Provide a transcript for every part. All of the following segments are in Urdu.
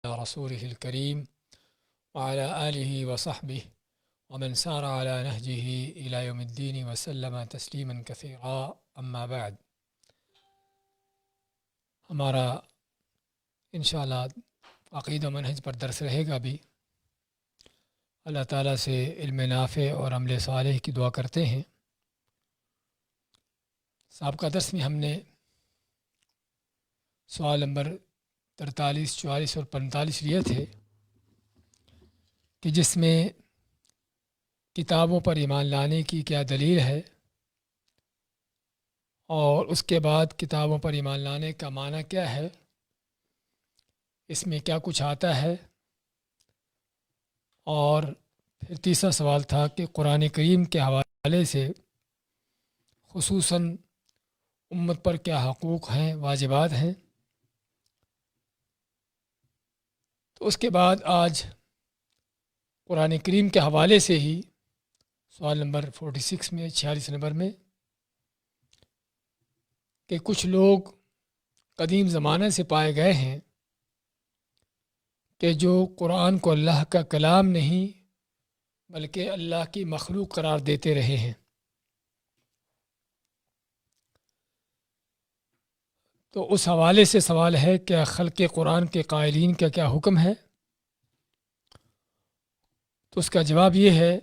رسوله الكريم وعلى آله وصحبه ومن سار على نهجه إلى يوم الدين وسلم تسليما كثيرا أما بعد. ہمارا انشاءاللہ عقیدہ و منہج پر درس رہے گا بھی. اللہ تعالیٰ سے علم نافع اور عمل صالح کی دعا کرتے ہیں. سابقہ درس میں ہم نے سوال نمبر 43, 44 اور 45 لیے تھے کہ جس میں کتابوں پر ایمان لانے کی کیا دلیل ہے، اور اس کے بعد کتابوں پر ایمان لانے کا معنی کیا ہے، اس میں کیا کچھ آتا ہے، اور پھر تیسرا سوال تھا کہ قرآن کریم کے حوالے سے خصوصاً امت پر کیا حقوق ہیں، واجبات ہیں. تو اس کے بعد آج قرآن کریم کے حوالے سے ہی سوال نمبر 46 میں 46 نمبر میں کہ کچھ لوگ قدیم زمانے سے پائے گئے ہیں کہ جو قرآن کو اللہ کا کلام نہیں بلکہ اللہ کی مخلوق قرار دیتے رہے ہیں. تو اس حوالے سے سوال ہے کہ خلق قرآن کے قائلین کا کیا حکم ہے. تو اس کا جواب یہ ہے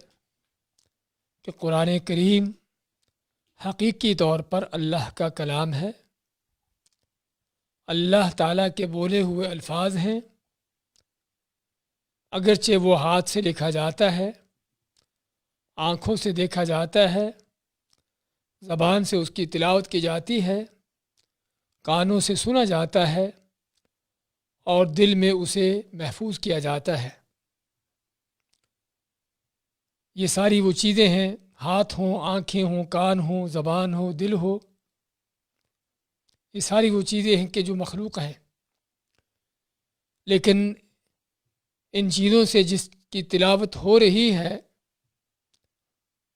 کہ قرآن کریم حقیقی طور پر اللہ کا کلام ہے، اللہ تعالیٰ کے بولے ہوئے الفاظ ہیں. اگرچہ وہ ہاتھ سے لکھا جاتا ہے، آنکھوں سے دیکھا جاتا ہے، زبان سے اس کی تلاوت کی جاتی ہے، کانوں سے سنا جاتا ہے، اور دل میں اسے محفوظ کیا جاتا ہے. یہ ساری وہ چیزیں ہیں، ہاتھ ہوں، آنکھیں ہوں، کان ہوں، زبان ہو، دل ہو، یہ ساری وہ چیزیں ہیں کہ جو مخلوق ہیں. لیکن ان چیزوں سے جس کی تلاوت ہو رہی ہے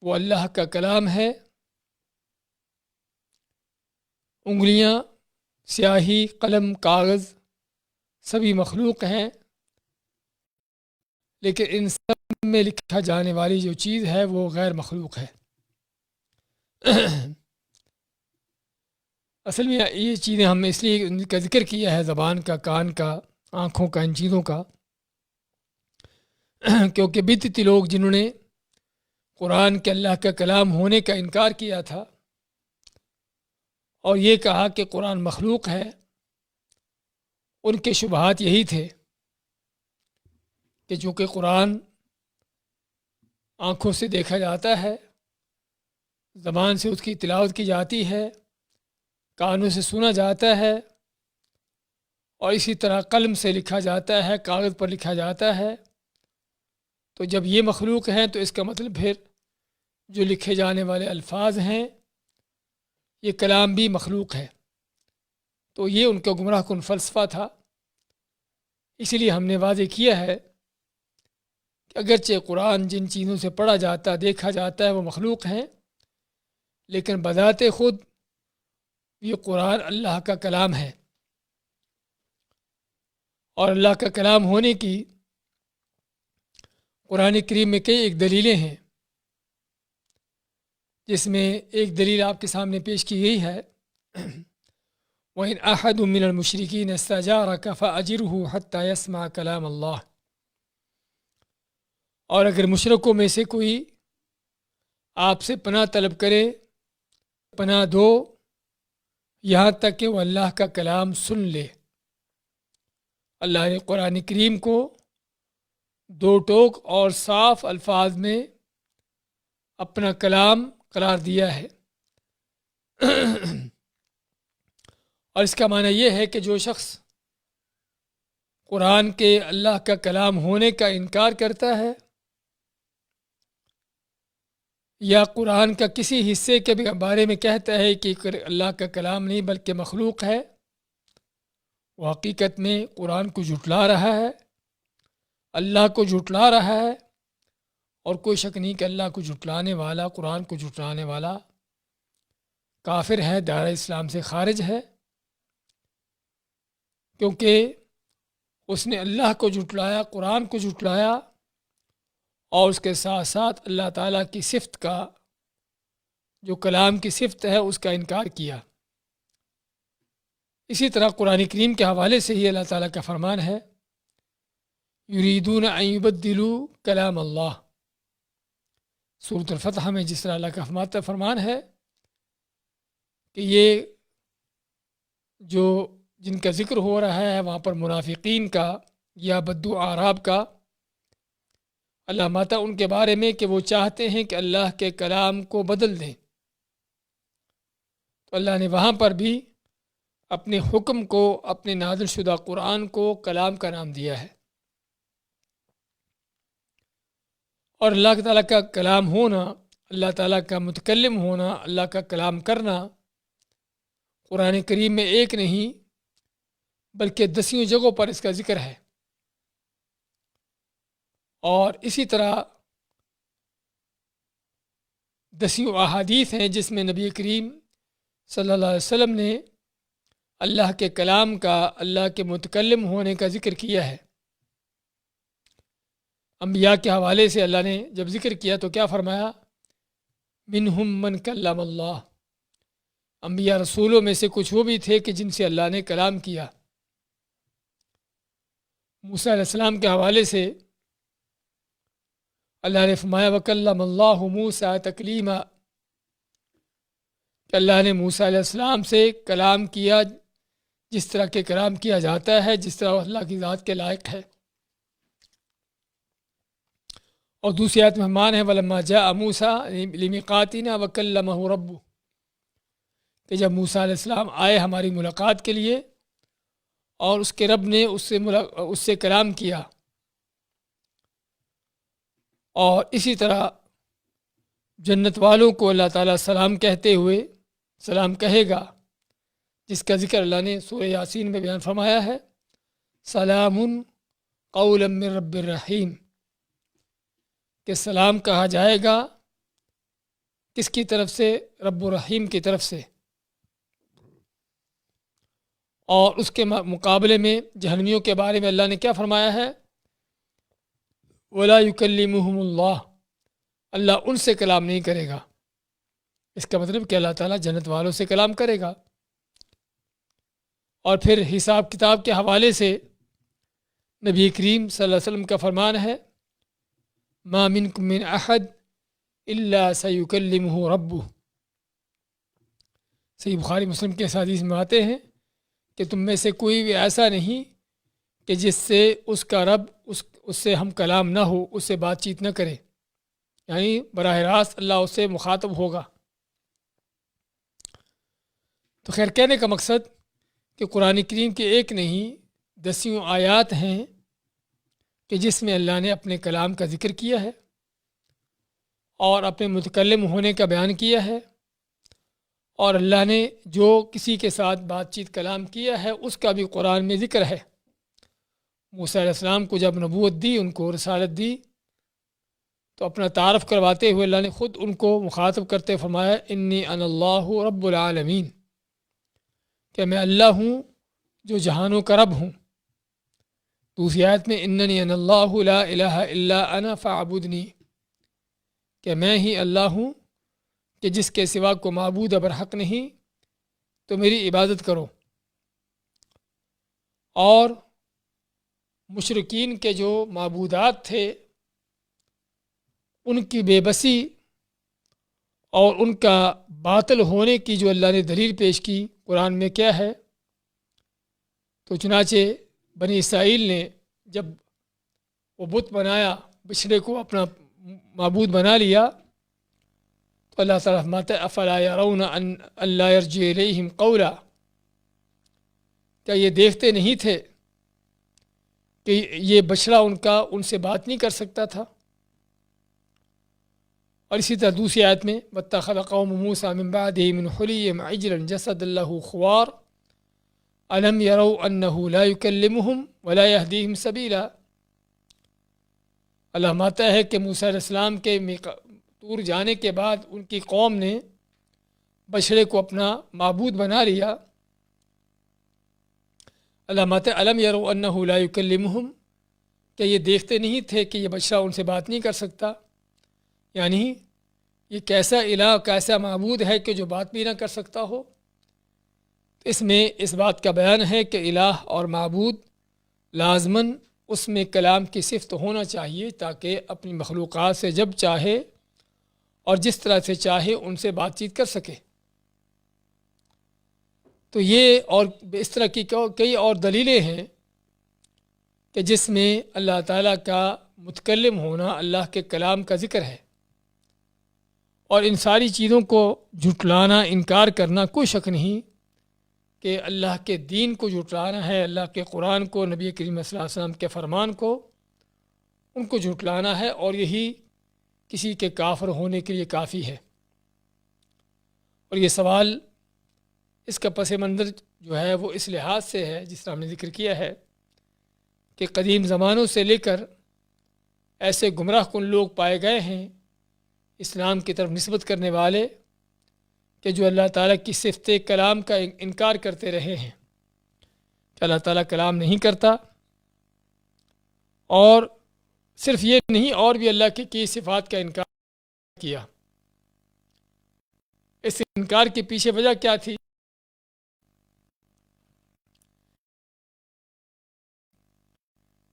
وہ اللہ کا کلام ہے. انگلیاں، سیاہی، قلم، کاغذ سبھی مخلوق ہیں، لیکن ان سب میں لکھا جانے والی جو چیز ہے وہ غیر مخلوق ہے. اصل میں یہ چیزیں ہم اس لیے ان کا ذکر کیا ہے، زبان کا، کان کا، آنکھوں کا، ان چیزوں کا، کیونکہ بدعتی لوگ جنہوں نے قرآن کے اللہ کا کلام ہونے کا انکار کیا تھا اور یہ کہا کہ قرآن مخلوق ہے، ان کے شبہات یہی تھے کہ چونکہ قرآن آنکھوں سے دیکھا جاتا ہے، زبان سے اس کی تلاوت کی جاتی ہے، کانوں سے سنا جاتا ہے، اور اسی طرح قلم سے لکھا جاتا ہے، کاغذ پر لکھا جاتا ہے، تو جب یہ مخلوق ہیں تو اس کا مطلب پھر جو لکھے جانے والے الفاظ ہیں یہ کلام بھی مخلوق ہے. تو یہ ان کا گمراہ کن فلسفہ تھا. اسی لیے ہم نے واضح کیا ہے کہ اگرچہ قرآن جن چیزوں سے پڑھا جاتا، دیکھا جاتا ہے وہ مخلوق ہیں، لیکن بذات خود یہ قرآن اللہ کا کلام ہے. اور اللہ کا کلام ہونے کی قرآن کریم میں کئی ایک دلیلیں ہیں، جس میں ایک دلیل آپ کے سامنے پیش کی گئی ہے، وَإِنْ أَحَدٌ مِّنَ الْمُشْرِكِينَ اسْتَجَارَكَ فَأَجِرْهُ حَتَّى يَسْمَعَ كَلَامَ اللَّهِ. اور اگر مشرکوں میں سے کوئی آپ سے پناہ طلب کرے، پناہ دو یہاں تک کہ وہ اللہ کا کلام سن لے. اللہ نے قرآن کریم کو دو ٹوک اور صاف الفاظ میں اپنا کلام قرار دیا ہے. اور اس کا معنی یہ ہے کہ جو شخص قرآن کے اللہ کا کلام ہونے کا انکار کرتا ہے یا قرآن کا کسی حصے کے بارے میں کہتا ہے کہ اللہ کا کلام نہیں بلکہ مخلوق ہے، وہ حقیقت میں قرآن کو جھٹلا رہا ہے، اللہ کو جھٹلا رہا ہے. اور کوئی شک نہیں کہ اللہ کو جھٹلانے والا، قرآن کو جھٹلانے والا کافر ہے، دائرہ اسلام سے خارج ہے. کیونکہ اس نے اللہ کو جھٹلایا، قرآن کو جھٹلایا، اور اس کے ساتھ ساتھ اللہ تعالیٰ کی صفت کا، جو کلام کی صفت ہے، اس کا انکار کیا۔ اسی طرح قرآن کریم کے حوالے سے ہی اللہ تعالیٰ کا فرمان ہے، یریدون ان یبدلوا کلام اللہ۔ سورۃ الفتح میں جس طرح اللہ کا فرمان ہے کہ یہ جو جن کا ذکر ہو رہا ہے وہاں پر منافقین کا یا بدو اعراب کا، اللہ ماتا ان کے بارے میں کہ وہ چاہتے ہیں کہ اللہ کے کلام کو بدل دیں، تو اللہ نے وہاں پر بھی اپنے حکم کو، اپنے نازل شدہ قرآن کو کلام کا نام دیا ہے۔ اور اللہ تعالیٰ کا کلام ہونا، اللہ تعالیٰ کا متکلم ہونا، اللہ کا کلام کرنا قرآن کریم میں ایک نہیں بلکہ 10 جگہوں پر اس کا ذکر ہے۔ اور اسی طرح 10 احادیث ہیں جس میں نبی کریم صلی اللہ علیہ وسلم نے اللہ کے کلام کا، اللہ کے متکلم ہونے کا ذکر کیا ہے۔ انبیاء کے حوالے سے اللہ نے جب ذکر کیا تو کیا فرمایا؟ منہم من کلم اللہ۔ انبیاء رسولوں میں سے کچھ وہ بھی تھے کہ جن سے اللہ نے کلام کیا۔ موسیٰ علیہ السلام کے حوالے سے اللہ نے فرمایا وَكَلَّمَ اللَّهُ مُوسَىٰ تَكْلِيمًا، کہ اللہ نے موسیٰ علیہ السلام سے کلام کیا جس طرح کے کلام کیا جاتا ہے، جس طرح اللہ کی ذات کے لائق ہے۔ اور دوسری آیت میں فرمان ہے وَلَمَّا جَاءَ مُوسَىٰ لِمِيقَاتِنَا وَكَلَّمَهُ رَبُّهُ، کہ جب موسیٰ علیہ السلام آئے ہماری ملاقات کے لیے اور اس کے رب نے اس سے کلام کیا۔ اور اسی طرح جنت والوں کو اللہ تعالیٰ سلام کہتے ہوئے سلام کہے گا، جس کا ذکر اللہ نے سورہ یاسین میں بیان فرمایا ہے، سلام قولا من رب الرحیم، کہ سلام کہا جائے گا کس کی طرف سے؟ رب الرحیم کی طرف سے۔ اور اس کے مقابلے میں جہنمیوں کے بارے میں اللہ نے کیا فرمایا ہے؟ وَلَا يُكَلِّمُهُمُ اللَّهُ، اللہ ان سے کلام نہیں کرے گا۔ اس کا مطلب کہ اللہ تعالیٰ جنت والوں سے کلام کرے گا۔ اور پھر حساب کتاب کے حوالے سے نبی کریم صلی اللہ علیہ وسلم کا فرمان ہے مَا مِنْكُم مِّنْ أَحَدٍ إِلَّا سَيُكَلِّمُهُ رَبُّهُ۔ صحیح بخاری مسلم کے حدیث میں آتے ہیں کہ تم میں سے کوئی بھی ایسا نہیں کہ جس سے اس کا رب اس سے ہم کلام نہ ہو، اس سے بات چیت نہ کرے، یعنی براہ راست اللہ اس سے مخاطب ہوگا۔ تو خیر کہنے کا مقصد کہ قرآن کریم کے ایک نہیں 10 آیات ہیں کہ جس میں اللہ نے اپنے کلام کا ذکر کیا ہے اور اپنے متکلم ہونے کا بیان کیا ہے، اور اللہ نے جو کسی کے ساتھ بات چیت کلام کیا ہے اس کا بھی قرآن میں ذکر ہے۔ موسیٰ علیہ السلام کو جب نبوت دی، ان کو رسالت دی، تو اپنا تعارف کرواتے ہوئے اللہ نے خود ان کو مخاطب کرتے فرمایا انی انا اللہ رب العالمین، کہ میں اللہ ہوں جو جہانوں کا رب ہوں۔ دوسری آیت میں اننی انا اللہ لا الہ الا انا فاعبدنی، کہ میں ہی اللہ ہوں کہ جس کے سوا کو معبود برحق نہیں، تو میری عبادت کرو۔ اور مشرکین کے جو معبودات تھے ان کی بے بسی اور ان کا باطل ہونے کی جو اللہ نے دلیل پیش کی قرآن میں کیا ہے؟ تو چنانچہ بنی اسرائیل نے جب وہ بت بنایا، بچھڑے کو اپنا معبود بنا لیا، تو اللہ تعالیٰ فرماتا ہے افلا یرون ان لا یرجع الیہم قولا، کیا یہ دیکھتے نہیں تھے کہ یہ بچڑا ان سے بات نہیں کر سکتا تھا؟ اور اسی طرح دوسری آیت میں وَاتَّخَذَ قَوْمُ مُوسَىٰ مِن بَعْدِهِ مِنْ حُلِيِّهِمْ عِجْلًا جَسَدًا لَهُ خُوَارٌ أَلَمْ يَرَوْا أَنَّهُ لَا يُكَلِّمُهُمْ وَلَا يَهْدِيهِمْ سَبِيلًا۔ اللہ ماتا ہے کہ موسیٰ علیہ السلام کے طور جانے کے بعد ان کی قوم نے بچڑے کو اپنا معبود بنا لیا۔ علامات علم یرو انہ لا یکلمہم، کہ یہ دیکھتے نہیں تھے کہ یہ بچہ ان سے بات نہیں کر سکتا، یعنی یہ کیسا الہ کیسا معبود ہے کہ جو بات بھی نہ کر سکتا ہو۔ اس میں اس بات کا بیان ہے کہ الہ اور معبود لازماً اس میں کلام کی صفت ہونا چاہیے، تاکہ اپنی مخلوقات سے جب چاہے اور جس طرح سے چاہے ان سے بات چیت کر سکے۔ تو یہ اور اس طرح کی کئی اور دلیلیں ہیں کہ جس میں اللہ تعالیٰ کا متکلم ہونا، اللہ کے کلام کا ذکر ہے، اور ان ساری چیزوں کو جھٹلانا، انکار کرنا، کوئی شک نہیں کہ اللہ کے دین کو جھٹلانا ہے، اللہ کے قرآن کو، نبی کریم صلی اللہ علیہ وسلم کے فرمان کو، ان کو جھٹلانا ہے، اور یہی کسی کے کافر ہونے کے لیے کافی ہے۔ اور یہ سوال اس کا پس منظر جو ہے وہ اس لحاظ سے ہے، جس طرح ہم نے ذکر کیا ہے کہ قدیم زمانوں سے لے کر ایسے گمراہ کن لوگ پائے گئے ہیں اسلام کی طرف نسبت کرنے والے، کہ جو اللہ تعالیٰ کی صفت کلام کا انکار کرتے رہے ہیں کہ اللہ تعالیٰ کلام نہیں کرتا، اور صرف یہ نہیں، اور بھی اللہ کی صفات کا انکار کیا۔ اس انکار کے پیچھے وجہ کیا تھی؟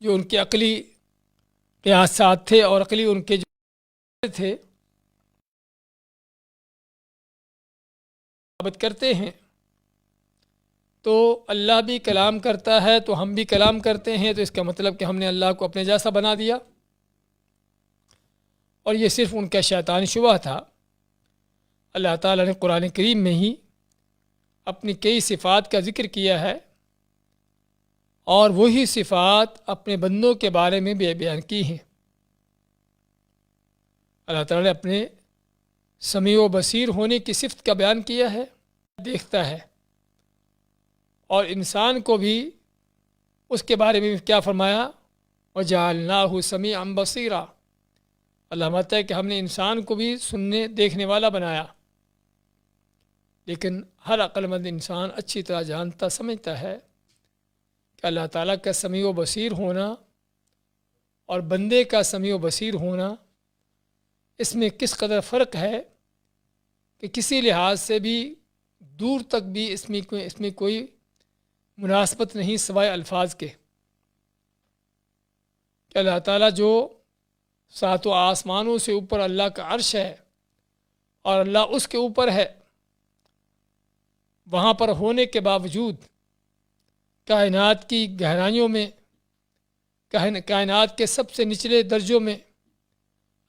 جو ان کے عقلی قیاسات تھے اور عقلی ان کے جو تھے ثابت کرتے ہیں، تو اللہ بھی کلام کرتا ہے تو ہم بھی کلام کرتے ہیں، تو اس کا مطلب کہ ہم نے اللہ کو اپنے جیسا بنا دیا۔ اور یہ صرف ان کا شیطانی شبہ تھا۔ اللہ تعالیٰ نے قرآن کریم میں ہی اپنی کئی صفات کا ذکر کیا ہے، اور وہی صفات اپنے بندوں کے بارے میں بھی بیان کی ہیں۔ اللہ تعالیٰ نے اپنے سمیع و بصیر ہونے کی صفت کا بیان کیا ہے، دیکھتا ہے، اور انسان کو بھی اس کے بارے میں کیا فرمایا؟ وَجَعَلْنَاهُ سَمِيعًا بَصِيرًا۔ اللہ مانتا ہے کہ ہم نے انسان کو بھی سننے دیکھنے والا بنایا، لیکن ہر عقل مند انسان اچھی طرح جانتا سمجھتا ہے کہ اللہ تعالیٰ کا سمیع و بصیر ہونا اور بندے کا سمیع و بصیر ہونا، اس میں کس قدر فرق ہے کہ کسی لحاظ سے بھی دور تک بھی اس میں کوئی مناسبت نہیں سوائے الفاظ کے، کہ اللہ تعالیٰ جو ساتوں آسمانوں سے اوپر اللہ کا عرش ہے اور اللہ اس کے اوپر ہے، وہاں پر ہونے کے باوجود کائنات کی گہرائیوں میں، کائنات کے سب سے نچلے درجوں میں،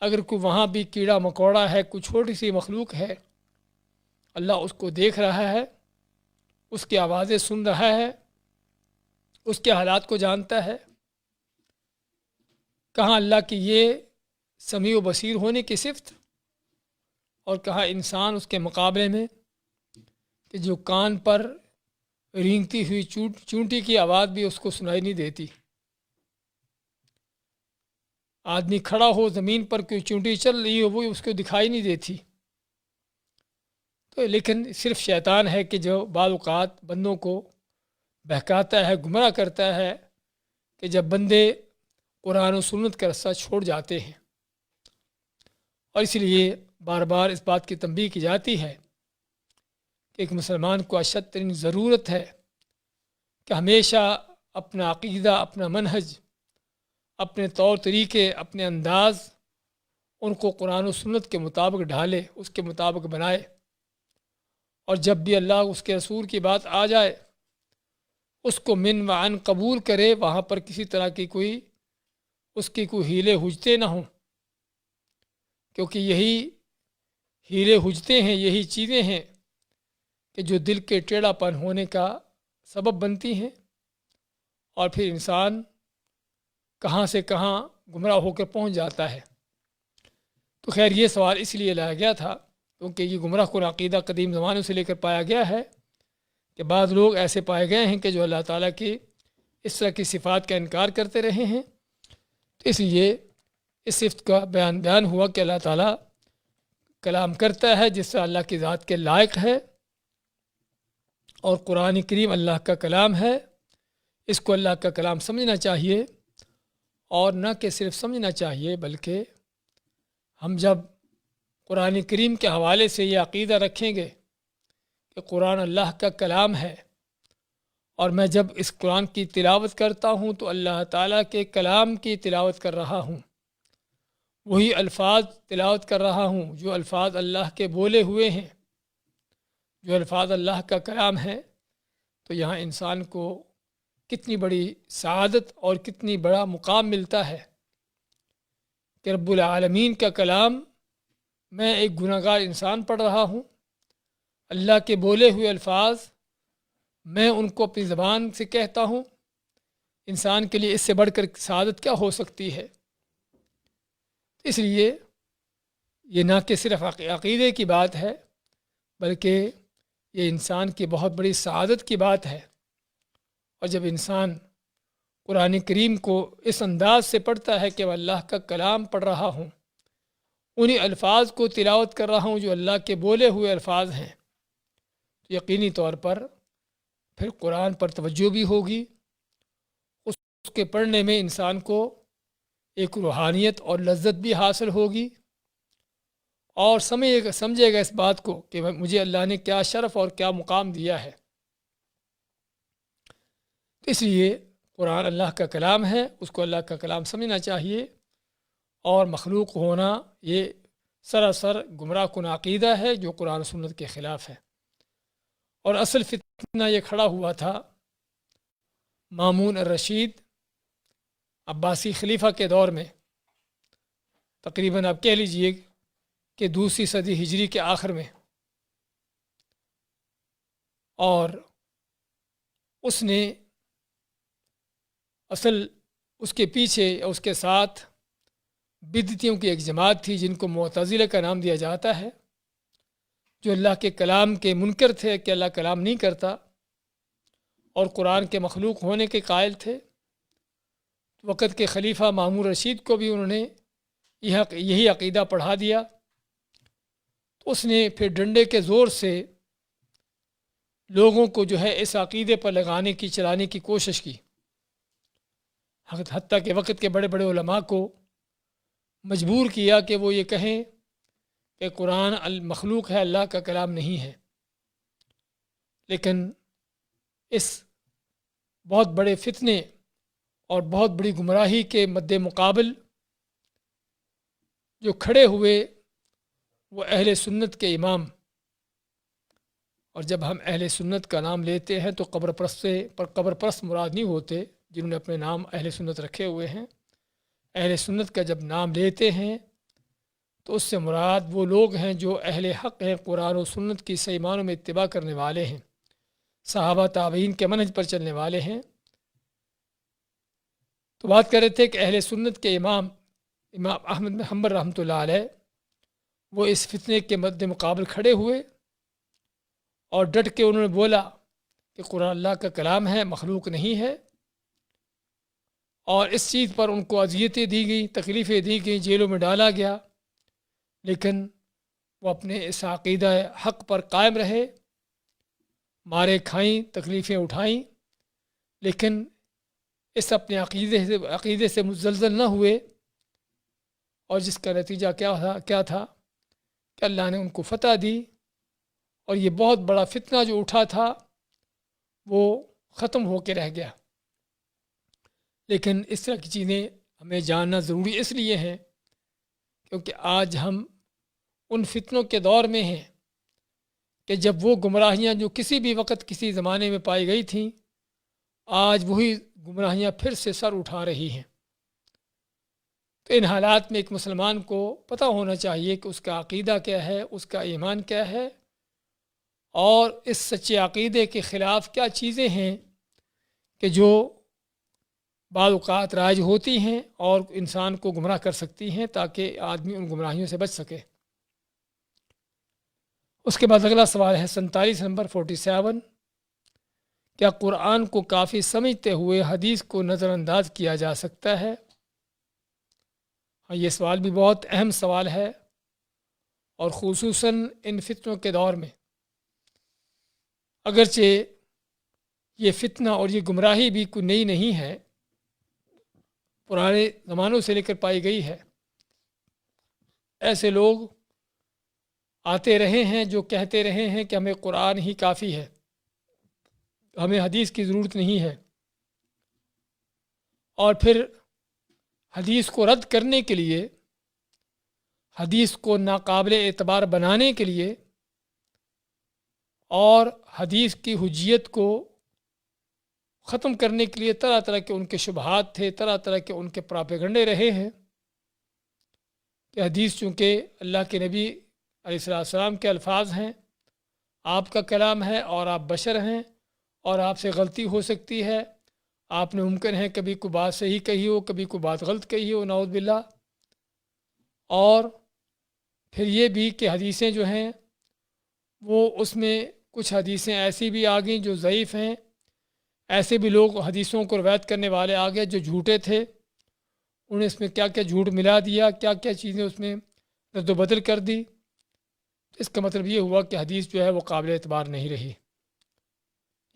اگر کوئی وہاں بھی کیڑا مکوڑا ہے، کوئی چھوٹی سی مخلوق ہے، اللہ اس کو دیکھ رہا ہے، اس کی آوازیں سن رہا ہے، اس کے حالات کو جانتا ہے۔ کہاں اللہ کی یہ سمیع و بصیر ہونے کی صفت، اور کہاں انسان اس کے مقابلے میں کہ جو کان پر رینگتی ہوئی چونٹی کی آواز بھی اس کو سنائی نہیں دیتی۔ آدمی کھڑا ہو زمین پر، کوئی چونٹی چل رہی ہو، وہ اس کو دکھائی نہیں دیتی۔ تو لیکن صرف شیطان ہے کہ جو بعض اوقات بندوں کو بہکاتا ہے، گمراہ کرتا ہے، کہ جب بندے قرآن و سنت کا رستہ چھوڑ جاتے ہیں۔ اور اس لیے بار بار اس بات کی تنبیہ کی جاتی ہے کہ ایک مسلمان کو اشد ترین ضرورت ہے کہ ہمیشہ اپنا عقیدہ، اپنا منہج، اپنے طور طریقے، اپنے انداز، ان کو قرآن و سنت کے مطابق ڈھالے، اس کے مطابق بنائے، اور جب بھی اللہ اس کے رسول کی بات آ جائے اس کو من و عن قبول کرے، وہاں پر کسی طرح کی کوئی اس کی کوئی ہیلے حجتے نہ ہوں، کیونکہ یہی ہیلے حجتے ہیں، یہی چیزیں ہیں کہ جو دل کے ٹیڑھا پن ہونے کا سبب بنتی ہیں، اور پھر انسان کہاں سے کہاں گمراہ ہو کر پہنچ جاتا ہے۔ تو خیر یہ سوال اس لیے لایا گیا تھا کیونکہ یہ گمراہ کن عقیدہ قدیم زمانے سے لے کر پایا گیا ہے کہ بعض لوگ ایسے پائے گئے ہیں کہ جو اللہ تعالیٰ کی اس طرح کی صفات کا انکار کرتے رہے ہیں۔ تو اس لیے اس صفت کا بیان ہوا کہ اللہ تعالیٰ کلام کرتا ہے جس سے اللہ کی ذات کے لائق ہے، اور قرآن کریم اللہ کا کلام ہے، اس کو اللہ کا کلام سمجھنا چاہیے، اور نہ کہ صرف سمجھنا چاہیے بلکہ ہم جب قرآن کریم کے حوالے سے یہ عقیدہ رکھیں گے کہ قرآن اللہ کا کلام ہے، اور میں جب اس قرآن کی تلاوت کرتا ہوں تو اللہ تعالیٰ کے کلام کی تلاوت کر رہا ہوں، وہی الفاظ تلاوت کر رہا ہوں جو الفاظ اللہ کے بولے ہوئے ہیں، جو الفاظ اللہ کا کلام ہے، تو یہاں انسان کو کتنی بڑی سعادت اور کتنی بڑا مقام ملتا ہے کہ رب العالمین کا کلام میں ایک گناہ گار انسان پڑھ رہا ہوں، اللہ کے بولے ہوئے الفاظ میں ان کو اپنی زبان سے کہتا ہوں۔ انسان کے لیے اس سے بڑھ کر سعادت کیا ہو سکتی ہے؟ اس لیے یہ نہ کہ صرف عقیدے کی بات ہے بلکہ یہ انسان کی بہت بڑی سعادت کی بات ہے۔ اور جب انسان قرآن کریم کو اس انداز سے پڑھتا ہے کہ میں اللہ کا کلام پڑھ رہا ہوں، انہی الفاظ کو تلاوت کر رہا ہوں جو اللہ کے بولے ہوئے الفاظ ہیں، تو یقینی طور پر پھر قرآن پر توجہ بھی ہوگی، اس کے پڑھنے میں انسان کو ایک روحانیت اور لذت بھی حاصل ہوگی، اور سمجھے گا اس بات کو کہ مجھے اللہ نے کیا شرف اور کیا مقام دیا ہے۔ اس لیے قرآن اللہ کا کلام ہے، اس کو اللہ کا کلام سمجھنا چاہیے، اور مخلوق ہونا یہ سراسر گمراہ کن عقیدہ ہے جو قرآن و سنت کے خلاف ہے۔ اور اصل فتنہ یہ کھڑا ہوا تھا مامون الرشید عباسی خلیفہ کے دور میں، تقریباً آپ کہہ لیجئے کہ دوسری صدی ہجری کے آخر میں، اور اس نے اصل اس کے پیچھے اس کے ساتھ بدعتیوں کی ایک جماعت تھی جن کو معتزلہ کا نام دیا جاتا ہے، جو اللہ کے کلام کے منکر تھے کہ اللہ کلام نہیں کرتا، اور قرآن کے مخلوق ہونے کے قائل تھے۔ وقت کے خلیفہ مامون رشید کو بھی انہوں نے یہی عقیدہ پڑھا دیا، تو اس نے پھر ڈنڈے کے زور سے لوگوں کو جو ہے اس عقیدے پر لگانے کی چلانے کی کوشش کی، حتیٰ کہ وقت کے بڑے بڑے علماء کو مجبور کیا کہ وہ یہ کہیں کہ قرآن المخلوق ہے، اللہ کا کلام نہیں ہے۔ لیکن اس بہت بڑے فتنے اور بہت بڑی گمراہی کے مد مقابل جو کھڑے ہوئے وہ اہل سنت کے امام، اور جب ہم اہل سنت کا نام لیتے ہیں تو قبر پرست مراد نہیں ہوتے جنہوں نے اپنے نام اہل سنت رکھے ہوئے ہیں۔ اہل سنت کا جب نام لیتے ہیں تو اس سے مراد وہ لوگ ہیں جو اہل حق ہیں، قرآن و سنت کی صحیح معنوں میں اتباع کرنے والے ہیں، صحابہ تابعین کے منہج پر چلنے والے ہیں۔ تو بات کر رہے تھے کہ اہل سنت کے امام احمد بن حنبل رحمۃ اللہ علیہ وہ اس فتنے کے مد مقابل کھڑے ہوئے اور ڈٹ کے انہوں نے بولا کہ قرآن اللہ کا کلام ہے، مخلوق نہیں ہے، اور اس چیز پر ان کو اذیتیں دی گئیں، تکلیفیں دی گئیں، جیلوں میں ڈالا گیا، لیکن وہ اپنے اس عقیدہ حق پر قائم رہے، مارے کھائیں، تکلیفیں اٹھائیں، لیکن اس اپنے عقیدے سے مزلزل نہ ہوئے، اور جس کا نتیجہ کیا تھا کہ اللہ نے ان کو فتح دی، اور یہ بہت بڑا فتنہ جو اٹھا تھا وہ ختم ہو کے رہ گیا۔ لیکن اس طرح کی چیزیں ہمیں جاننا ضروری اس لیے ہیں کیونکہ آج ہم ان فتنوں کے دور میں ہیں کہ جب وہ گمراہیاں جو کسی بھی وقت کسی زمانے میں پائی گئی تھیں، آج وہی گمراہیاں پھر سے سر اٹھا رہی ہیں۔ تو ان حالات میں ایک مسلمان کو پتہ ہونا چاہیے کہ اس کا عقیدہ کیا ہے، اس کا ایمان کیا ہے، اور اس سچے عقیدے کے خلاف کیا چیزیں ہیں کہ جو بعض اوقات رائج ہوتی ہیں اور انسان کو گمراہ کر سکتی ہیں، تاکہ آدمی ان گمراہیوں سے بچ سکے۔ اس کے بعد اگلا سوال ہے 47 نمبر 47، کیا قرآن کو کافی سمجھتے ہوئے حدیث کو نظر انداز کیا جا سکتا ہے؟ ہاں، یہ سوال بھی بہت اہم سوال ہے، اور خصوصاً ان فتنوں کے دور میں۔ اگرچہ یہ فتنہ اور یہ گمراہی بھی کوئی نئی نہیں ہے، پرانے زمانوں سے لے کر پائی گئی ہے۔ ایسے لوگ آتے رہے ہیں جو کہتے رہے ہیں کہ ہمیں قرآن ہی کافی ہے، ہمیں حدیث کی ضرورت نہیں ہے، اور پھر حدیث کو رد کرنے کے لیے، حدیث کو ناقابل اعتبار بنانے کے لیے اور حدیث کی حجیت کو ختم کرنے کے لیے طرح طرح کے ان کے شبہات تھے، طرح طرح کے ان کے پراپیگنڈے رہے ہیں کہ حدیث چونکہ اللہ کے نبی علیہ السلام کے الفاظ ہیں، آپ کا کلام ہے اور آپ بشر ہیں اور آپ سے غلطی ہو سکتی ہے، آپ نے ممکن ہے کبھی کوئی بات صحیح کہی ہو، کبھی کوئی بات غلط کہی ہو، نعوذ باللہ۔ اور پھر یہ بھی کہ حدیثیں جو ہیں وہ اس میں کچھ حدیثیں ایسی بھی آ گئیں جو ضعیف ہیں، ایسے بھی لوگ حدیثوں کو روایت کرنے والے آ گئے جو جھوٹے تھے، انہیں اس میں کیا کیا جھوٹ ملا دیا، کیا کیا چیزیں اس میں رد و بدل کر دی۔ اس کا مطلب یہ ہوا کہ حدیث جو ہے وہ قابل اعتبار نہیں رہی۔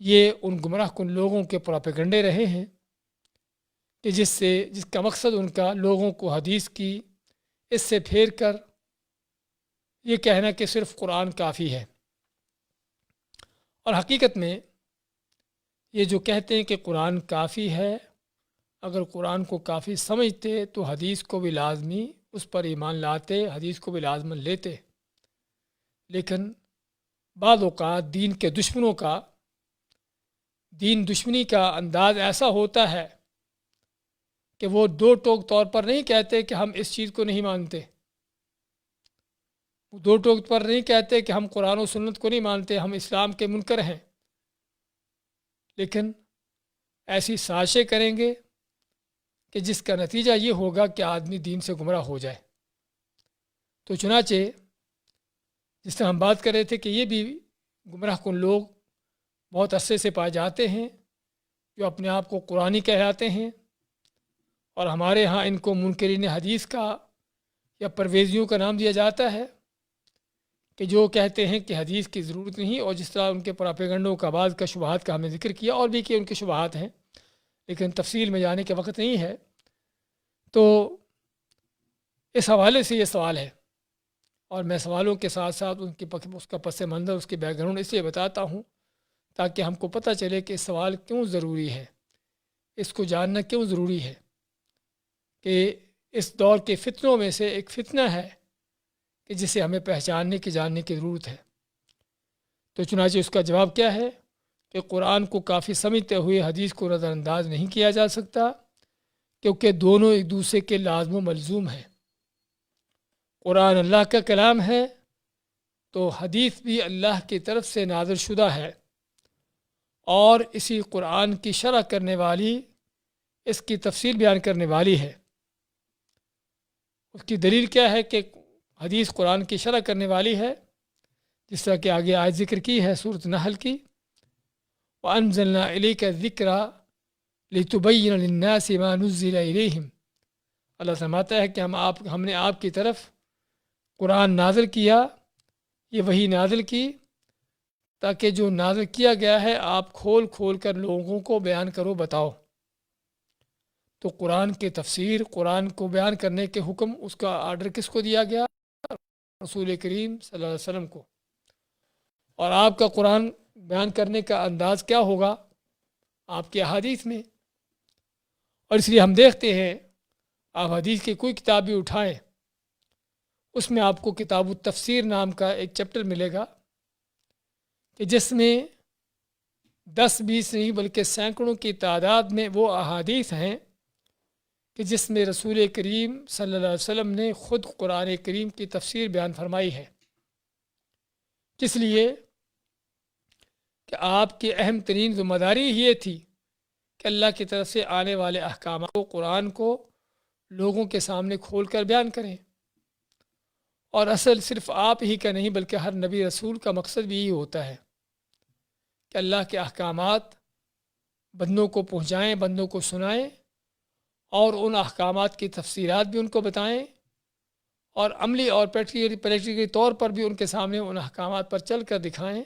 یہ ان گمراہ کن لوگوں کے پراپیگنڈے رہے ہیں کہ جس کا مقصد ان کا لوگوں کو حدیث کی اس سے پھیر کر یہ کہنا کہ صرف قرآن کافی ہے، اور حقیقت میں یہ جو کہتے ہیں کہ قرآن کافی ہے، اگر قرآن کو کافی سمجھتے تو حدیث کو بھی لازمی اس پر ایمان لاتے، حدیث کو بھی لازماً لیتے۔ لیکن بعض اوقات دین کے دشمنوں کا دین دشمنی کا انداز ایسا ہوتا ہے کہ وہ دو ٹوک طور پر نہیں کہتے کہ ہم اس چیز کو نہیں مانتے، وہ دو ٹوک پر نہیں کہتے کہ ہم قرآن و سنت کو نہیں مانتے، ہم اسلام کے منکر ہیں، لیکن ایسی سازشیں کریں گے کہ جس کا نتیجہ یہ ہوگا کہ آدمی دین سے گمراہ ہو جائے۔ تو چنانچہ جس طرح ہم بات کر رہے تھے کہ یہ بھی گمراہ کن لوگ بہت عرصے سے پائے جاتے ہیں جو اپنے آپ کو قرآنی کہلاتے ہیں، اور ہمارے ہاں ان کو منکرین حدیث کا یا پرویزیوں کا نام دیا جاتا ہے کہ جو کہتے ہیں کہ حدیث کی ضرورت نہیں، اور جس طرح ان کے پراپیگنڈوں کا بعض کا شبہات کا ہم نے ذکر کیا، اور بھی کہ ان کے شبہات ہیں لیکن تفصیل میں جانے کے وقت نہیں ہے۔ تو اس حوالے سے یہ سوال ہے، اور میں سوالوں کے ساتھ ساتھ اس کا پس منظر، اس کے بیک گراؤنڈ اس لیے بتاتا ہوں تاکہ ہم کو پتہ چلے کہ سوال کیوں ضروری ہے، اس کو جاننا کیوں ضروری ہے کہ اس دور کے فتنوں میں سے ایک فتنہ ہے کہ جسے ہمیں پہچاننے کی جاننے کی ضرورت ہے۔ تو چنانچہ اس کا جواب کیا ہے کہ قرآن کو کافی سمجھتے ہوئے حدیث کو نظر انداز نہیں کیا جا سکتا، کیونکہ دونوں ایک دوسرے کے لازم و ملزوم ہیں۔ قرآن اللہ کا کلام ہے تو حدیث بھی اللہ کی طرف سے نازل شدہ ہے، اور اسی قرآن کی شرح کرنے والی، اس کی تفصیل بیان کرنے والی ہے۔ اس کی دلیل کیا ہے کہ حدیث قرآن کی شرح کرنے والی ہے؟ جس طرح کہ آگے آیت ذکر کی ہے سورۃ نحل کی، وَأَنزَلْنَا إِلَيْكَ الذِّكْرَ لِتُبَيِّنَ لِلنَّاسِ مَا نُزِّلَ إِلَيْهِمْ۔ اللہ فرماتا ہے کہ ہم نے آپ کی طرف قرآن نازل کیا، یہ وحی نازل کی تاکہ جو نازل کیا گیا ہے آپ کھول کھول کر لوگوں کو بیان کرو، بتاؤ۔ تو قرآن کی تفسیر، قرآن کو بیان کرنے کے حکم، اس کا آرڈر کس کو دیا گیا؟ رسول کریم صلی اللہ علیہ وسلم کو۔ اور آپ کا قرآن بیان کرنے کا انداز کیا ہوگا؟ آپ کے احادیث میں۔ اور اس لیے ہم دیکھتے ہیں آپ حدیث کی کوئی کتاب بھی اٹھائیں، اس میں آپ کو کتاب التفسیر نام کا ایک چیپٹر ملے گا کہ جس میں 10-20 نہیں بلکہ سینکڑوں کی تعداد میں وہ احادیث ہیں کہ جس میں رسول کریم صلی اللہ علیہ وسلم نے خود قرآن کریم کی تفسیر بیان فرمائی ہے، اس لیے کہ آپ کی اہم ترین ذمہ داری یہ تھی کہ اللہ کی طرف سے آنے والے احکامات کو، قرآن کو لوگوں کے سامنے کھول کر بیان کریں۔ اور اصل صرف آپ ہی کا نہیں بلکہ ہر نبی رسول کا مقصد بھی یہی ہوتا ہے کہ اللہ کے احکامات بندوں کو پہنچائیں، بندوں کو سنائیں، اور ان احکامات کی تفسیرات بھی ان کو بتائیں، اور عملی اور پریکٹیکلی طور پر بھی ان کے سامنے ان احکامات پر چل کر دکھائیں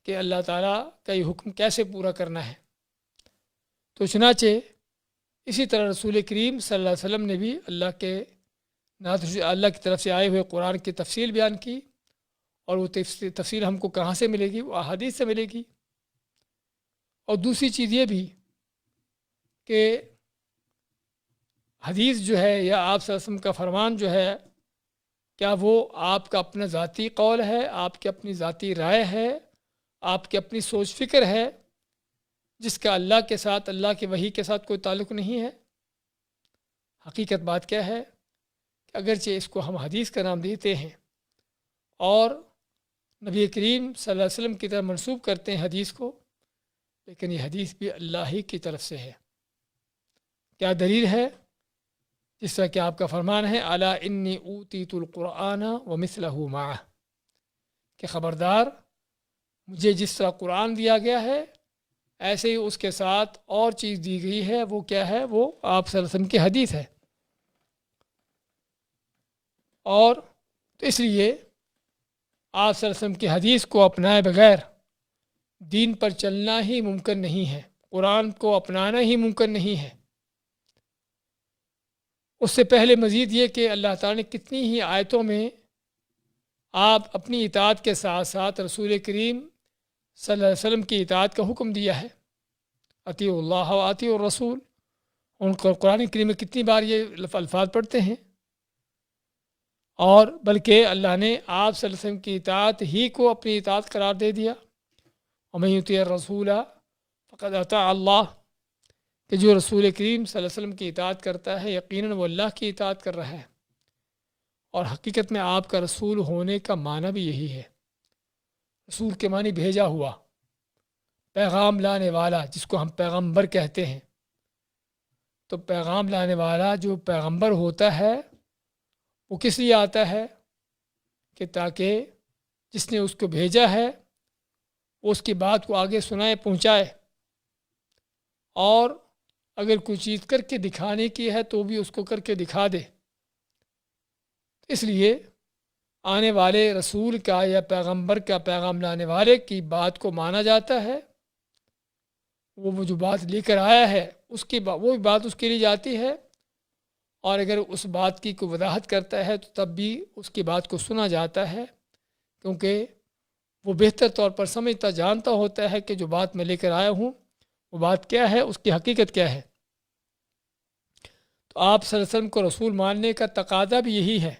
کہ اللہ تعالیٰ کا یہ حکم کیسے پورا کرنا ہے۔ تو چنانچہ اسی طرح رسول کریم صلی اللہ علیہ وسلم نے بھی اللہ کی طرف سے آئے ہوئے قرآن کی تفصیل بیان کی، اور وہ تفصیل ہم کو کہاں سے ملے گی؟ وہ احادیث سے ملے گی۔ اور دوسری چیز یہ بھی کہ حدیث جو ہے یا آپ صلی اللہ علیہ وسلم کا فرمان جو ہے، کیا وہ آپ کا اپنا ذاتی قول ہے، آپ کی اپنی ذاتی رائے ہے، آپ کی اپنی سوچ فکر ہے، جس کا اللہ کے ساتھ، اللہ کے وحی کے ساتھ کوئی تعلق نہیں ہے؟ حقیقت بات کیا ہے کہ اگرچہ اس کو ہم حدیث کا نام دیتے ہیں اور نبی کریم صلی اللہ علیہ وسلم کی طرف منسوب کرتے ہیں حدیث کو، لیکن یہ حدیث بھی اللہ ہی کی طرف سے ہے۔ کیا دلیل ہے؟ جس طرح کہ آپ کا فرمان ہے الا انی اوتیت القرآن ومثلہ معہ، کہ خبردار، مجھے جس طرح قرآن دیا گیا ہے ایسے ہی اس کے ساتھ اور چیز دی گئی ہے۔ وہ کیا ہے؟ وہ آپ صلی اللہ علیہ وسلم کی حدیث ہے۔ اور تو اس لیے آپ صلی اللہ علیہ وسلم کی حدیث کو اپنائے بغیر دین پر چلنا ہی ممکن نہیں ہے، قرآن کو اپنانا ہی ممکن نہیں ہے۔ اس سے پہلے مزید یہ کہ اللہ تعالیٰ نے کتنی ہی آیتوں میں آپ اپنی اطاعت کے ساتھ ساتھ رسول کریم صلی اللہ علیہ وسلم کی اطاعت کا حکم دیا ہے۔ اطیعوا اللہ و اطیعوا الرسول، ان کو قرآن کریم میں کتنی بار یہ الفاظ پڑھتے ہیں، اور بلکہ اللہ نے آپ صلی اللہ علیہ وسلم کی اطاعت ہی کو اپنی اطاعت قرار دے دیا۔ ومن یطیع الرسول فقد اطاع اللہ، کہ جو رسول کریم صلی اللہ علیہ وسلم کی اطاعت کرتا ہے یقیناً وہ اللہ کی اطاعت کر رہا ہے۔ اور حقیقت میں آپ کا رسول ہونے کا معنی بھی یہی ہے۔ رسول کے معنی بھیجا ہوا، پیغام لانے والا، جس کو ہم پیغمبر کہتے ہیں۔ تو پیغام لانے والا جو پیغمبر ہوتا ہے وہ کس لیے آتا ہے؟ کہ تاکہ جس نے اس کو بھیجا ہے وہ اس کی بات کو آگے سنائے، پہنچائے، اور اگر کوئی چیز کر کے دکھانے کی ہے تو بھی اس کو کر کے دکھا دے۔ اس لیے آنے والے رسول کا یا پیغمبر کا، پیغام لانے والے کی بات کو مانا جاتا ہے۔ وہ جو بات لے کر آیا ہے اس کی وہ بات اس کے لیے جاتی ہے، اور اگر اس بات کی کوئی وضاحت کرتا ہے تو تب بھی اس کی بات کو سنا جاتا ہے، کیونکہ وہ بہتر طور پر سمجھتا، جانتا ہوتا ہے کہ جو بات میں لے کر آیا ہوں وہ بات کیا ہے، اس کی حقیقت کیا ہے۔ تو آپ صلی اللہ علیہ وسلم کو رسول ماننے کا تقاضا بھی یہی ہے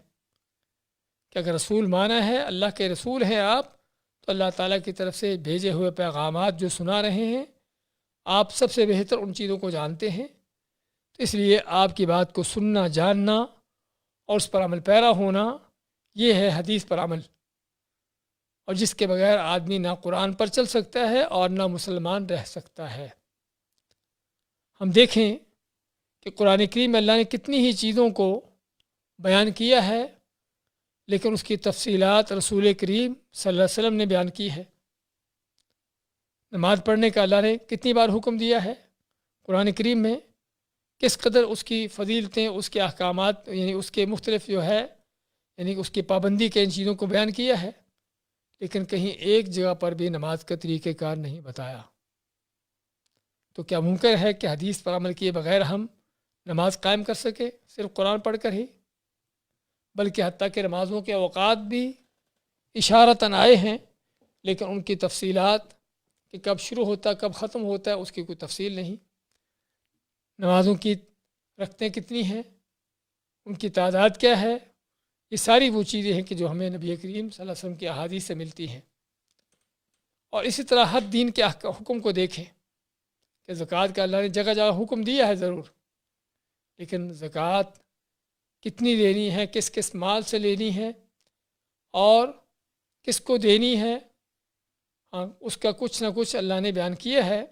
کہ اگر رسول مانا ہے، اللہ کے رسول ہیں آپ، تو اللہ تعالیٰ کی طرف سے بھیجے ہوئے پیغامات جو سنا رہے ہیں، آپ سب سے بہتر ان چیزوں کو جانتے ہیں۔ تو اس لیے آپ کی بات کو سننا، جاننا اور اس پر عمل پیرا ہونا، یہ ہے حدیث پر عمل۔ اور جس کے بغیر آدمی نہ قرآن پر چل سکتا ہے اور نہ مسلمان رہ سکتا ہے۔ ہم دیکھیں کہ قرآن کریم میں اللہ نے کتنی ہی چیزوں کو بیان کیا ہے، لیکن اس کی تفصیلات رسول کریم صلی اللہ علیہ وسلم نے بیان کی ہے۔ نماز پڑھنے کا اللہ نے کتنی بار حکم دیا ہے قرآن کریم میں، کس قدر اس کی فضیلتیں، اس کے احکامات، یعنی اس کے مختلف جو ہے، یعنی اس کی پابندی کے ان چیزوں کو بیان کیا ہے، لیکن کہیں ایک جگہ پر بھی نماز کا طریقہ کار نہیں بتایا۔ تو کیا ممکن ہے کہ حدیث پر عمل کیے بغیر ہم نماز قائم کر سکے صرف قرآن پڑھ کر ہی؟ بلکہ حتیٰ کہ نمازوں کے اوقات بھی اشارتاً آئے ہیں، لیکن ان کی تفصیلات کہ کب شروع ہوتا ہے کب ختم ہوتا ہے اس کی کوئی تفصیل نہیں۔ نمازوں کی رکعتیں کتنی ہیں، ان کی تعداد کیا ہے، یہ ساری وہ چیزیں ہیں کہ جو ہمیں نبی کریم صلی اللہ علیہ وسلم کی احادیث سے ملتی ہیں۔ اور اسی طرح ہر دین کے حکم کو دیکھیں کہ زکوٰۃ کا اللہ نے جگہ جگہ حکم دیا ہے ضرور، لیکن زکوٰۃ کتنی لینی ہے، کس کس مال سے لینی ہے اور کس کو دینی ہے، اس کا کچھ نہ کچھ اللہ نے بیان کیا ہے،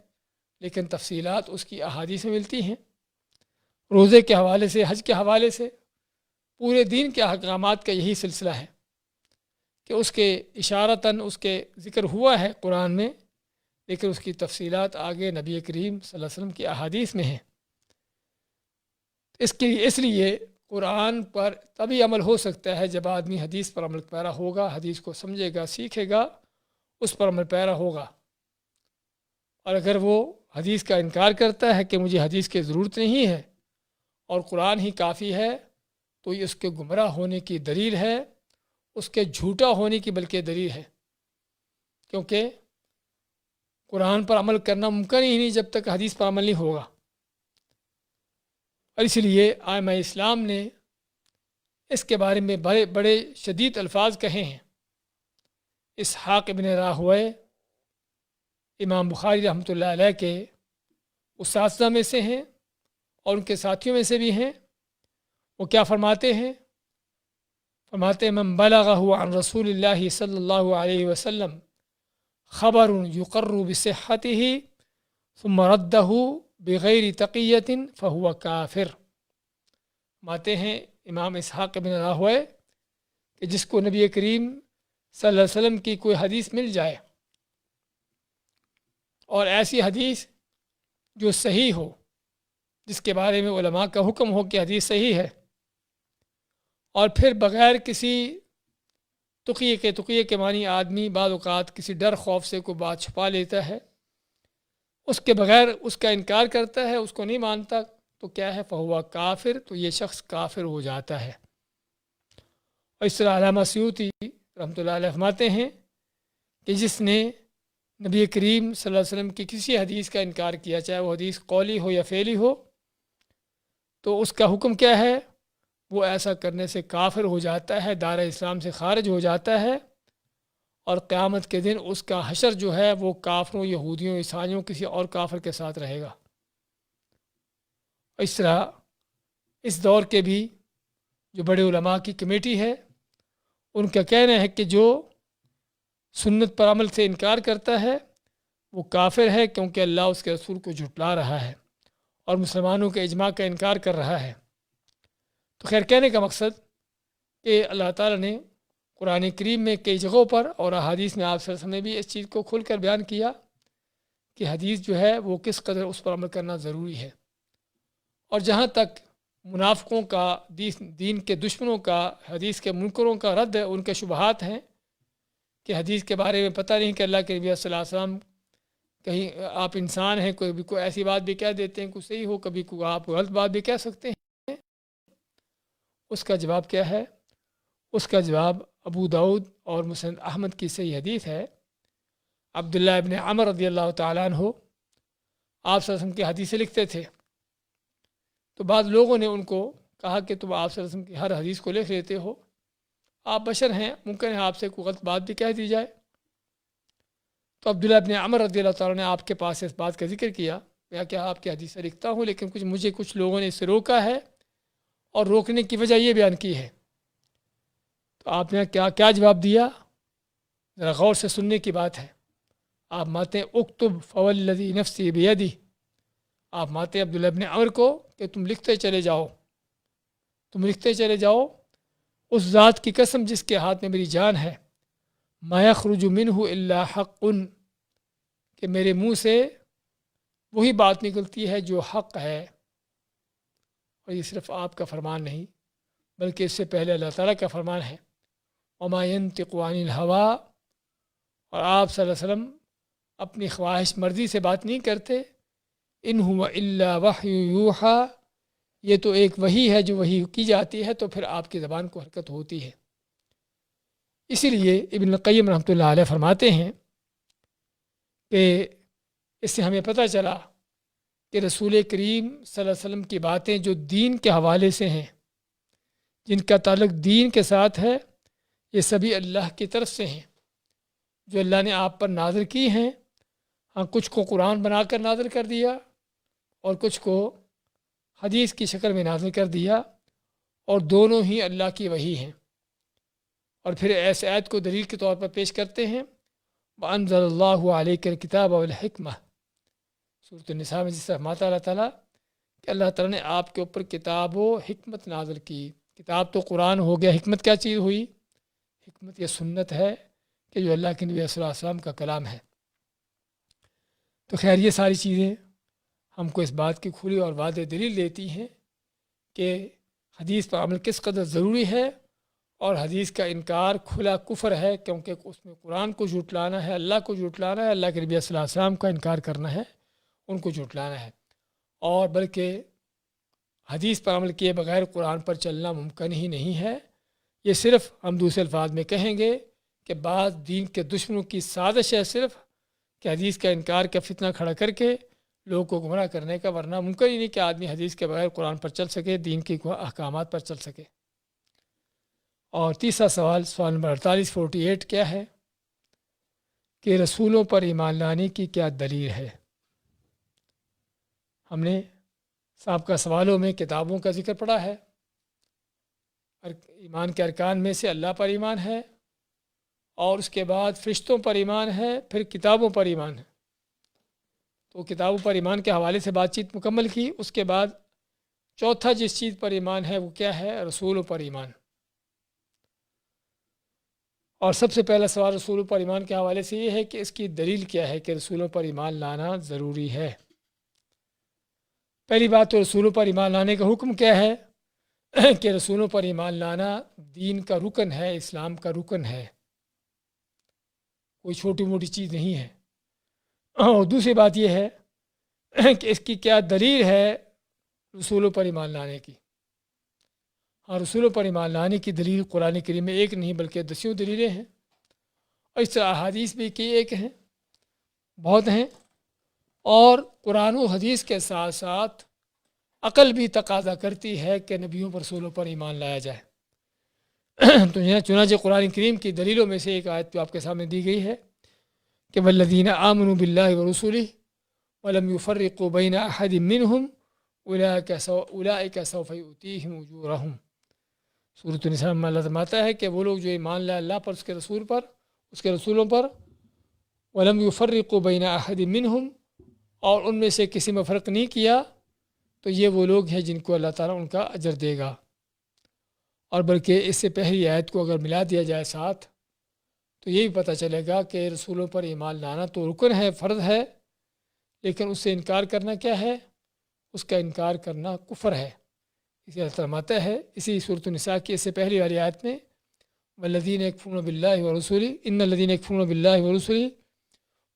لیکن تفصیلات اس کی احادیث میں ملتی ہیں۔ روزے کے حوالے سے، حج کے حوالے سے، پورے دین کے احکامات کا یہی سلسلہ ہے کہ اس کے اشارتاً اس کے ذکر ہوا ہے قرآن میں، لیکن اس کی تفصیلات آگے نبی کریم صلی اللہ علیہ وسلم کی احادیث میں ہیں۔ اس لیے قرآن پر تبھی عمل ہو سکتا ہے جب آدمی حدیث پر عمل پیرا ہوگا، حدیث کو سمجھے گا، سیکھے گا اس پر عمل پیرا ہوگا، اور اگر وہ حدیث کا انکار کرتا ہے کہ مجھے حدیث کی ضرورت نہیں ہے اور قرآن ہی کافی ہے، تو یہ اس کے گمراہ ہونے کی دلیل ہے، اس کے جھوٹا ہونے کی بلکہ دلیل ہے، کیونکہ قرآن پر عمل کرنا ممکن ہی نہیں جب تک حدیث پر عمل نہیں ہوگا۔ اور اس لیے ائمہ اسلام نے اس کے بارے میں بڑے بڑے شدید الفاظ کہے ہیں۔ اسحاق ابن راہویہ امام بخاری رحمۃ اللہ علیہ کے اساتذہ میں سے ہیں اور ان کے ساتھیوں میں سے بھی ہیں۔ وہ کیا فرماتے ہیں؟ فرماتے ہیں من بلغہ عن رسول اللہ صلی اللہ علیہ وسلم خبر یقر بصحتہ ثم ردہ بغیر تقیۃ فہو کافر۔ فرماتے ہیں امام اسحاق بن راہویہ کہ جس کو نبی کریم صلی اللہ علیہ وسلم کی کوئی حدیث مل جائے، اور ایسی حدیث جو صحیح ہو، جس کے بارے میں علماء کا حکم ہو کہ حدیث صحیح ہے، اور پھر بغیر کسی تقیے کے معنی آدمی بعض اوقات کسی ڈر خوف سے کوئی بات چھپا لیتا ہے، اس کے بغیر اس کا انکار کرتا ہے، اس کو نہیں مانتا، تو کیا ہے؟ فہو کافر، تو یہ شخص کافر ہو جاتا ہے۔ اور اس طرح علامہ سیوطی رحمۃ اللہ علیہ فرماتے ہیں کہ جس نے نبی کریم صلی اللہ علیہ وسلم کی کسی حدیث کا انکار کیا، چاہے وہ حدیث قولی ہو یا فعلی ہو، تو اس کا حکم کیا ہے؟ وہ ایسا کرنے سے کافر ہو جاتا ہے، دائرہ اسلام سے خارج ہو جاتا ہے، اور قیامت کے دن اس کا حشر جو ہے وہ کافروں، یہودیوں، عیسائیوں، کسی اور کافر کے ساتھ رہے گا۔ اس طرح اس دور کے بھی جو بڑے علماء کی کمیٹی ہے، ان کا کہنا ہے کہ جو سنت پر عمل سے انکار کرتا ہے وہ کافر ہے، کیونکہ اللہ اس کے رسول کو جھٹلا رہا ہے اور مسلمانوں کے اجماع کا انکار کر رہا ہے۔ تو خیر، کہنے کا مقصد کہ اللہ تعالیٰ نے قرآن کریم میں کئی جگہوں پر اور احادیث میں آپ صلی اللہ علیہ وسلم نے بھی اس چیز کو کھل کر بیان کیا کہ حدیث جو ہے وہ کس قدر اس پر عمل کرنا ضروری ہے۔ اور جہاں تک منافقوں کا، دین کے دشمنوں کا، حدیث کے منکروں کا رد ہے، ان کے شبہات ہیں کہ حدیث کے بارے میں پتہ نہیں کہ اللہ کے نبی صلی اللہ علیہ وسلم کہیں آپ انسان ہیں، کوئی ایسی بات بھی کہہ دیتے ہیں، کوئی صحیح ہو، کبھی کوئی آپ غلط بات بھی کہہ سکتے ہیں۔ اس کا جواب کیا ہے؟ اس کا جواب ابو داؤد اور مسند احمد کی صحیح حدیث ہے۔ عبداللہ ابن عمر رضی اللہ تعالیٰ عنہ آپ صلی اللہ علیہ وسلم کی حدیثیں لکھتے تھے، تو بعض لوگوں نے ان کو کہا کہ تم آپ صلی اللہ علیہ وسلم کی ہر حدیث کو لکھ لیتے ہو، آپ بشر ہیں، ممکن ہے آپ سے کوئی غلط بات بھی کہہ دی جائے۔ تو عبداللہ ابن عمر رضی اللہ تعالیٰ نے آپ کے پاس اس بات کا ذکر کیا کہ آپ کی حدیثیں لکھتا ہوں، لیکن مجھے کچھ لوگوں نے اس سے روکا ہے، اور روکنے کی وجہ یہ بیان کی ہے۔ تو آپ نے کیا جواب دیا؟ ذرا غور سے سننے کی بات ہے۔ آپ ماتے اکتب فوالذی نفسی بیدی، آپ ماتے عبداللہ ابن عمر کو کہ تم لکھتے چلے جاؤ، تم لکھتے چلے جاؤ، اس ذات کی قسم جس کے ہاتھ میں میری جان ہے، ما یخرج منہ الا حق، کہ میرے منہ سے وہی بات نکلتی ہے جو حق ہے۔ اور یہ صرف آپ کا فرمان نہیں بلکہ اس سے پہلے اللہ تعالیٰ کا فرمان ہے، وما ینطق عن الہوا، اور آپ صلی اللہ علیہ وسلم اپنی خواہش مرضی سے بات نہیں کرتے، ان هو الا وحی یوحی، یہ تو ایک وحی ہے جو وحی کی جاتی ہے، تو پھر آپ کی زبان کو حرکت ہوتی ہے۔ اسی لیے ابن القیم رحمۃ اللہ علیہ فرماتے ہیں کہ اس سے ہمیں پتہ چلا کہ رسول کریم صلی اللہ علیہ وسلم کی باتیں جو دین کے حوالے سے ہیں، جن کا تعلق دین کے ساتھ ہے، یہ سبھی اللہ کی طرف سے ہیں، جو اللہ نے آپ پر نازل کی ہیں۔ ہاں، کچھ کو قرآن بنا کر نازل کر دیا اور کچھ کو حدیث کی شکل میں نازل کر دیا، اور دونوں ہی اللہ کی وحی ہیں۔ اور پھر ایسے آیت کو دلیل کے طور پر پیش کرتے ہیں، وَأَنزَلَ اللَّهُ عَلَيْكَ الْكِتَابَ وَالْحِكْمَةَ، سورۃ النساء میں جس سے فرماتا اللہ تعالیٰ کہ اللہ تعالیٰ نے آپ کے اوپر کتاب و حکمت نازل کی۔ کتاب تو قرآن ہو گیا، حکمت کیا چیز ہوئی؟ حکمت یہ سنت ہے کہ جو اللہ کے نبی صلی اللہ علیہ وسلم کا کلام ہے۔ تو خیر، یہ ساری چیزیں ہم کو اس بات کی کھلی اور واضح دلیل دیتی ہیں کہ حدیث پر عمل کس قدر ضروری ہے، اور حدیث کا انکار کھلا کفر ہے، کیونکہ اس میں قرآن کو جھٹلانا ہے، اللہ کو جھٹلانا ہے، اللہ کے نبی صلی اللہ علیہ وسلم کا انکار کرنا ہے، ان کو جھٹلانا ہے، اور بلکہ حدیث پر عمل کیے بغیر قرآن پر چلنا ممکن ہی نہیں ہے۔ یہ صرف ہم دوسرے الفاظ میں کہیں گے کہ بعض دین کے دشمنوں کی سازش ہے صرف کہ حدیث کا انکار کا فتنہ کھڑا کر کے لوگوں کو گمراہ کرنے کا، ورنہ ممکن ہی نہیں کہ آدمی حدیث کے بغیر قرآن پر چل سکے، دین کے احکامات پر چل سکے۔ اور تیسرا سوال، سوال نمبر 48 کیا ہے کہ رسولوں پر ایمان لانے کی کیا دلیل ہے؟ ہم نے سابقہ سوالوں میں کتابوں کا ذکر پڑھا ہے، ایمان کے ارکان میں سے اللہ پر ایمان ہے، اور اس کے بعد فرشتوں پر ایمان ہے، پھر کتابوں پر ایمان ہے۔ تو کتابوں پر ایمان کے حوالے سے بات چیت مکمل کی۔ اس کے بعد چوتھا جس چیز پر ایمان ہے وہ کیا ہے؟ رسولوں پر ایمان۔ اور سب سے پہلا سوال رسولوں پر ایمان کے حوالے سے یہ ہے کہ اس کی دلیل کیا ہے کہ رسولوں پر ایمان لانا ضروری ہے۔ پہلی بات تو رسولوں پر ایمان لانے کا حکم کیا ہے کہ رسولوں پر ایمان لانا دین کا رکن ہے، اسلام کا رکن ہے، کوئی چھوٹی موٹی چیز نہیں ہے۔ اور دوسری بات یہ ہے کہ اس کی کیا دلیل ہے رسولوں پر ایمان لانے کی۔ اور رسولوں پر ایمان لانے کی دلیل قرآن کریم میں ایک نہیں بلکہ دسیوں دلیلیں ہیں، اور اس طرح احادیث بھی کی ایک ہیں، بہت ہیں، اور قرآن و حدیث کے ساتھ ساتھ عقل بھی تقاضا کرتی ہے کہ نبیوں پر رسولوں پر ایمان لایا جائے۔ تو یہ چنانچہ قرآن کریم کی دلیلوں میں سے ایک آیت جو آپ کے سامنے دی گئی ہے کہ والذین آمنوا باللہ ورسولہ ولم یفرقوا بین احد منہم اولئک سوف یؤتیہم اجورہم۔ سورۃ النساء میں اللہ فرماتا ہے کہ وہ لوگ جو ایمان لائے اللہ پر، اس کے رسول پر، اس کے رسولوں پر، ولم یفرقوا بین احد منہم، اور ان میں سے کسی میں فرق نہیں کیا، تو یہ وہ لوگ ہیں جن کو اللہ تعالیٰ ان کا اجر دے گا۔ اور بلکہ اس سے پہلی آیت کو اگر ملا دیا جائے ساتھ تو یہ بھی پتہ چلے گا کہ رسولوں پر ایمان لانا تو رکن ہے، فرض ہے، لیکن اس سے انکار کرنا کیا ہے؟ اس کا انکار کرنا کفر ہے۔ اسی اللہ فرماتا ہے اسی سورۃ النساء کی اس سے پہلی والی آیت میں والذین یکفرون باللہ ورسولہ ان الذین یکفرون باللہ ورسولہ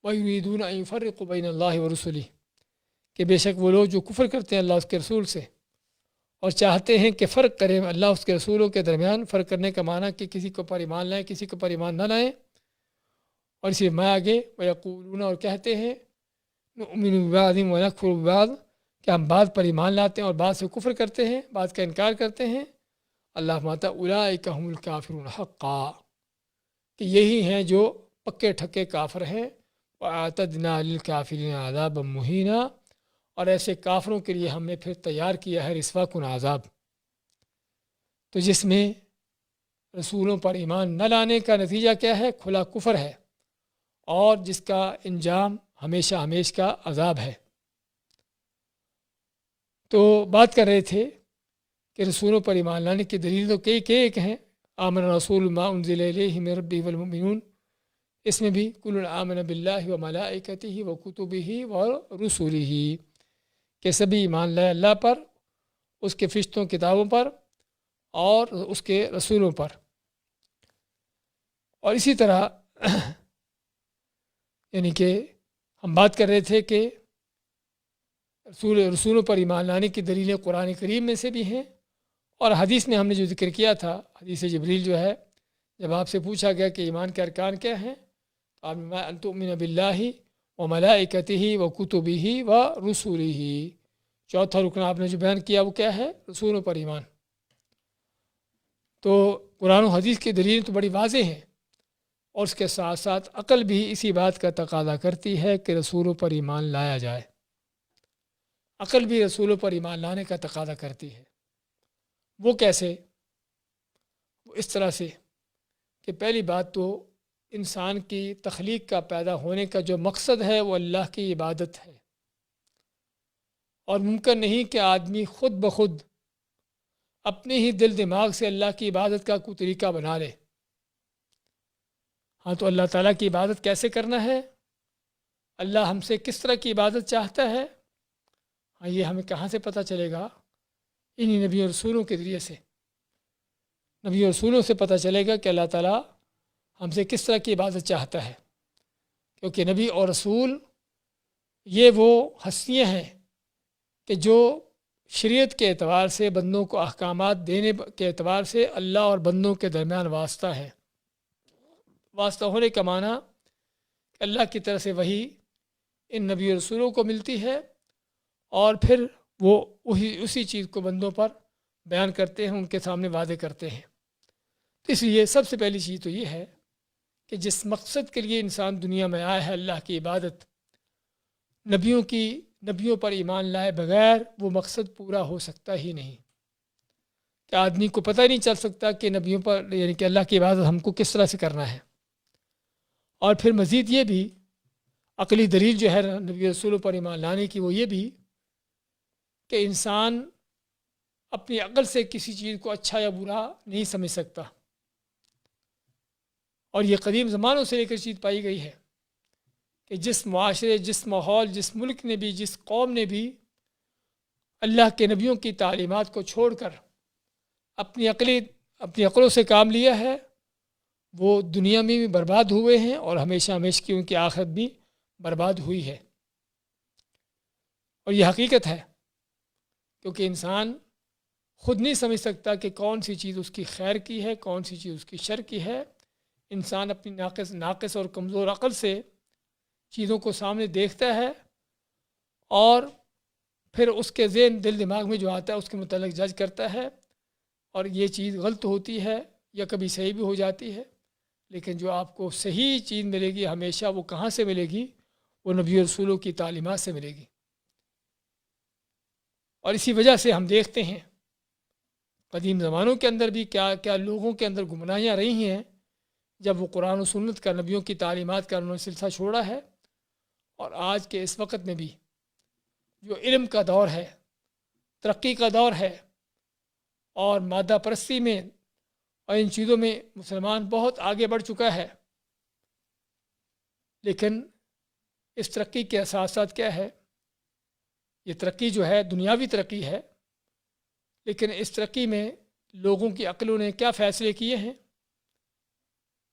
ویریدون ان یفرقوا بین اللہ ورسولہ، کہ بے شک وہ لوگ جو کفر کرتے ہیں اللہ اس کے رسول سے اور چاہتے ہیں کہ فرق کریں اللہ اس کے رسولوں کے درمیان۔ فرق کرنے کا معنی کہ کسی کو پر ایمان لائیں، کسی کو پر ایمان نہ لائیں۔ اور اسی میں آگے ویقولون، اور کہتے ہیں نؤمن ببعض ونکفر ببعض، کہ ہم بعض پر ایمان لاتے ہیں اور بعض سے کفر کرتے ہیں، بعض کا انکار کرتے ہیں۔ اللہ فرماتا اولئک هم الکافرون حقا، کہ یہی ہیں جو پکے ٹھکے کافر ہیں۔ وَأَعْتَدْنَا لِلْكَافِرِينَ عَذَابًا مُهِينًا، اور ایسے کافروں کے لیے ہم نے پھر تیار کیا ہے رسوا کن عذاب۔ تو جس میں رسولوں پر ایمان نہ لانے کا نتیجہ کیا ہے؟ کھلا کفر ہے، اور جس کا انجام ہمیشہ ہمیشہ کا عذاب ہے۔ تو بات کر رہے تھے کہ رسولوں پر ایمان لانے کی دلیل تو کئی ایک ہیں۔ آمن رسول ما انزل الیہ من ربہ والمؤمنون، اس میں بھی کل آمن باللہ وملائکتہ وکتبہ ورسلہ، کہ سبھی ایمان لائے اللہ پر، اس کے فرشتوں کتابوں پر اور اس کے رسولوں پر۔ اور اسی طرح یعنی کہ ہم بات کر رہے تھے کہ رسولوں پر ایمان لانے کی دلیلیں قرآن کریم میں سے بھی ہیں، اور حدیث میں ہم نے جو ذکر کیا تھا، حدیث جبریل جو ہے، جب آپ سے پوچھا گیا کہ ایمان کے ارکان کیا ہیں، تو آپ نے ان تؤمن باللہ وملائکتہ وکتبہ ورسلہ، چوتھا رکن آپ نے جو بیان کیا وہ کیا ہے؟ رسولوں پر ایمان۔ تو قرآن و حدیث کی دلیل تو بڑی واضح ہیں، اور اس کے ساتھ ساتھ عقل بھی اسی بات کا تقاضا کرتی ہے کہ رسولوں پر ایمان لایا جائے۔ عقل بھی رسولوں پر ایمان لانے کا تقاضا کرتی ہے۔ وہ کیسے؟ وہ اس طرح سے کہ پہلی بات تو انسان کی تخلیق کا پیدا ہونے کا جو مقصد ہے وہ اللہ کی عبادت ہے، اور ممکن نہیں کہ آدمی خود بخود اپنے ہی دل دماغ سے اللہ کی عبادت کا کوئی طریقہ بنا لے۔ ہاں، تو اللہ تعالیٰ کی عبادت کیسے کرنا ہے، اللہ ہم سے کس طرح کی عبادت چاہتا ہے، ہاں یہ ہمیں کہاں سے پتہ چلے گا؟ انہی نبی اور رسولوں کے ذریعے سے۔ نبی اور رسولوں سے پتہ چلے گا کہ اللہ تعالیٰ ہم سے کس طرح کی عبادت چاہتا ہے، کیونکہ نبی اور رسول یہ وہ ہستیاں ہیں کہ جو شریعت کے اعتبار سے بندوں کو احکامات دینے کے اعتبار سے اللہ اور بندوں کے درمیان واسطہ ہے۔ واسطہ ہونے کا معنی کہ اللہ کی طرف سے وحی ان نبی اور رسولوں کو ملتی ہے، اور پھر وہ اسی چیز کو بندوں پر بیان کرتے ہیں، ان کے سامنے واضح کرتے ہیں۔ تو اس لیے سب سے پہلی چیز تو یہ ہے کہ جس مقصد کے لیے انسان دنیا میں آیا ہے، اللہ کی عبادت، نبیوں پر ایمان لائے بغیر وہ مقصد پورا ہو سکتا ہی نہیں۔ کہ آدمی کو پتہ ہی نہیں چل سکتا کہ نبیوں پر یعنی کہ اللہ کی عبادت ہم کو کس طرح سے کرنا ہے۔ اور پھر مزید یہ بھی عقلی دلیل جو ہے نبی رسولوں پر ایمان لانے کی، وہ یہ بھی کہ انسان اپنی عقل سے کسی چیز کو اچھا یا برا نہیں سمجھ سکتا، اور یہ قدیم زمانوں سے لے کر چیز پائی گئی ہے کہ جس معاشرے، جس ماحول، جس ملک نے بھی، جس قوم نے بھی اللہ کے نبیوں کی تعلیمات کو چھوڑ کر اپنی عقلوں سے کام لیا ہے، وہ دنیا میں بھی برباد ہوئے ہیں، اور ہمیشہ ہمیشہ کی ان کی آخرت بھی برباد ہوئی ہے۔ اور یہ حقیقت ہے، کیونکہ انسان خود نہیں سمجھ سکتا کہ کون سی چیز اس کی خیر کی ہے، کون سی چیز اس کی شر کی ہے۔ انسان اپنی ناقص اور کمزور عقل سے چیزوں کو سامنے دیکھتا ہے، اور پھر اس کے ذہن دل دماغ میں جو آتا ہے اس کے متعلق جج کرتا ہے، اور یہ چیز غلط ہوتی ہے یا کبھی صحیح بھی ہو جاتی ہے۔ لیکن جو آپ کو صحیح چیز ملے گی ہمیشہ وہ کہاں سے ملے گی؟ وہ نبی و رسولوں کی تعلیمات سے ملے گی۔ اور اسی وجہ سے ہم دیکھتے ہیں قدیم زمانوں کے اندر بھی کیا لوگوں کے اندر گمراہیاں رہی ہیں، جب وہ قرآن و سنت کا، نبیوں کی تعلیمات کا انہوں نے سلسلہ چھوڑا ہے۔ اور آج کے اس وقت میں بھی جو علم کا دور ہے، ترقی کا دور ہے، اور مادہ پرستی میں اور ان چیزوں میں مسلمان بہت آگے بڑھ چکا ہے، لیکن اس ترقی کے ساتھ ساتھ کیا ہے؟ یہ ترقی جو ہے دنیاوی ترقی ہے، لیکن اس ترقی میں لوگوں کی عقلوں نے کیا فیصلے کیے ہیں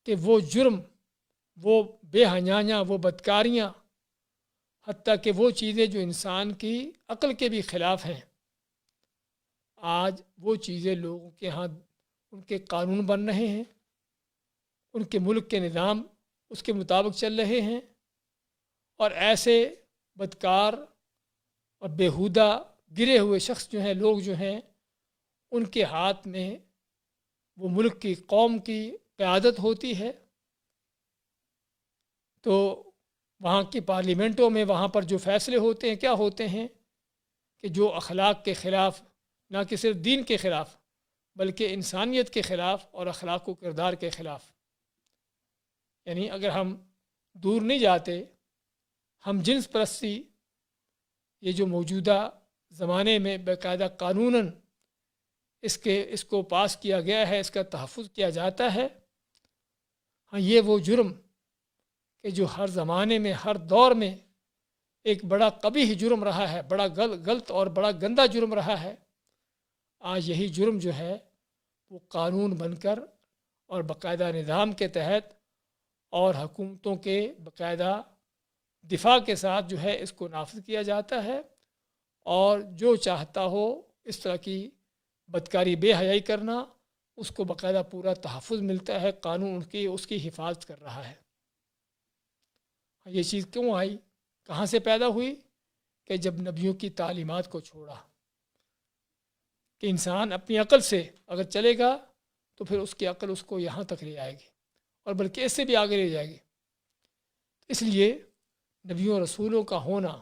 کہ وہ جرم، وہ بے حیائیاں، وہ بدکاریاں، حتیٰ کہ وہ چیزیں جو انسان کی عقل کے بھی خلاف ہیں، آج وہ چیزیں لوگوں کے ہاں ان کے قانون بن رہے ہیں، ان کے ملک کے نظام اس کے مطابق چل رہے ہیں، اور ایسے بدکار اور بیہودہ گرے ہوئے شخص جو ہیں، لوگ جو ہیں، ان کے ہاتھ میں وہ ملک کی، قوم کی قیادت ہوتی ہے۔ تو وہاں کی پارلیمنٹوں میں وہاں پر جو فیصلے ہوتے ہیں کیا ہوتے ہیں کہ جو اخلاق کے خلاف، نہ کہ صرف دین کے خلاف بلکہ انسانیت کے خلاف اور اخلاق و کردار کے خلاف۔ یعنی اگر ہم دور نہیں جاتے، ہم جنس پرستی، یہ جو موجودہ زمانے میں باقاعدہ قانوناً اس کو پاس کیا گیا ہے، اس کا تحفظ کیا جاتا ہے، ہاں یہ وہ جرم کہ جو ہر زمانے میں، ہر دور میں ایک بڑا قبیح جرم رہا ہے، بڑا غلط اور بڑا گندہ جرم رہا ہے، آج یہی جرم جو ہے وہ قانون بن کر اور باقاعدہ نظام کے تحت اور حکومتوں کے باقاعدہ دفاع کے ساتھ جو ہے اس کو نافذ کیا جاتا ہے، اور جو چاہتا ہو اس طرح کی بدکاری، بے حیائی کرنا، اس کو باقاعدہ پورا تحفظ ملتا ہے، قانون اس کی حفاظت کر رہا ہے۔ یہ چیز کیوں آئی؟ کہاں سے پیدا ہوئی؟ کہ جب نبیوں کی تعلیمات کو چھوڑا، کہ انسان اپنی عقل سے اگر چلے گا تو پھر اس کی عقل اس کو یہاں تک لے آئے گی، اور بلکہ اس سے بھی آگے لے جائے گی۔ اس لیے نبیوں رسولوں کا ہونا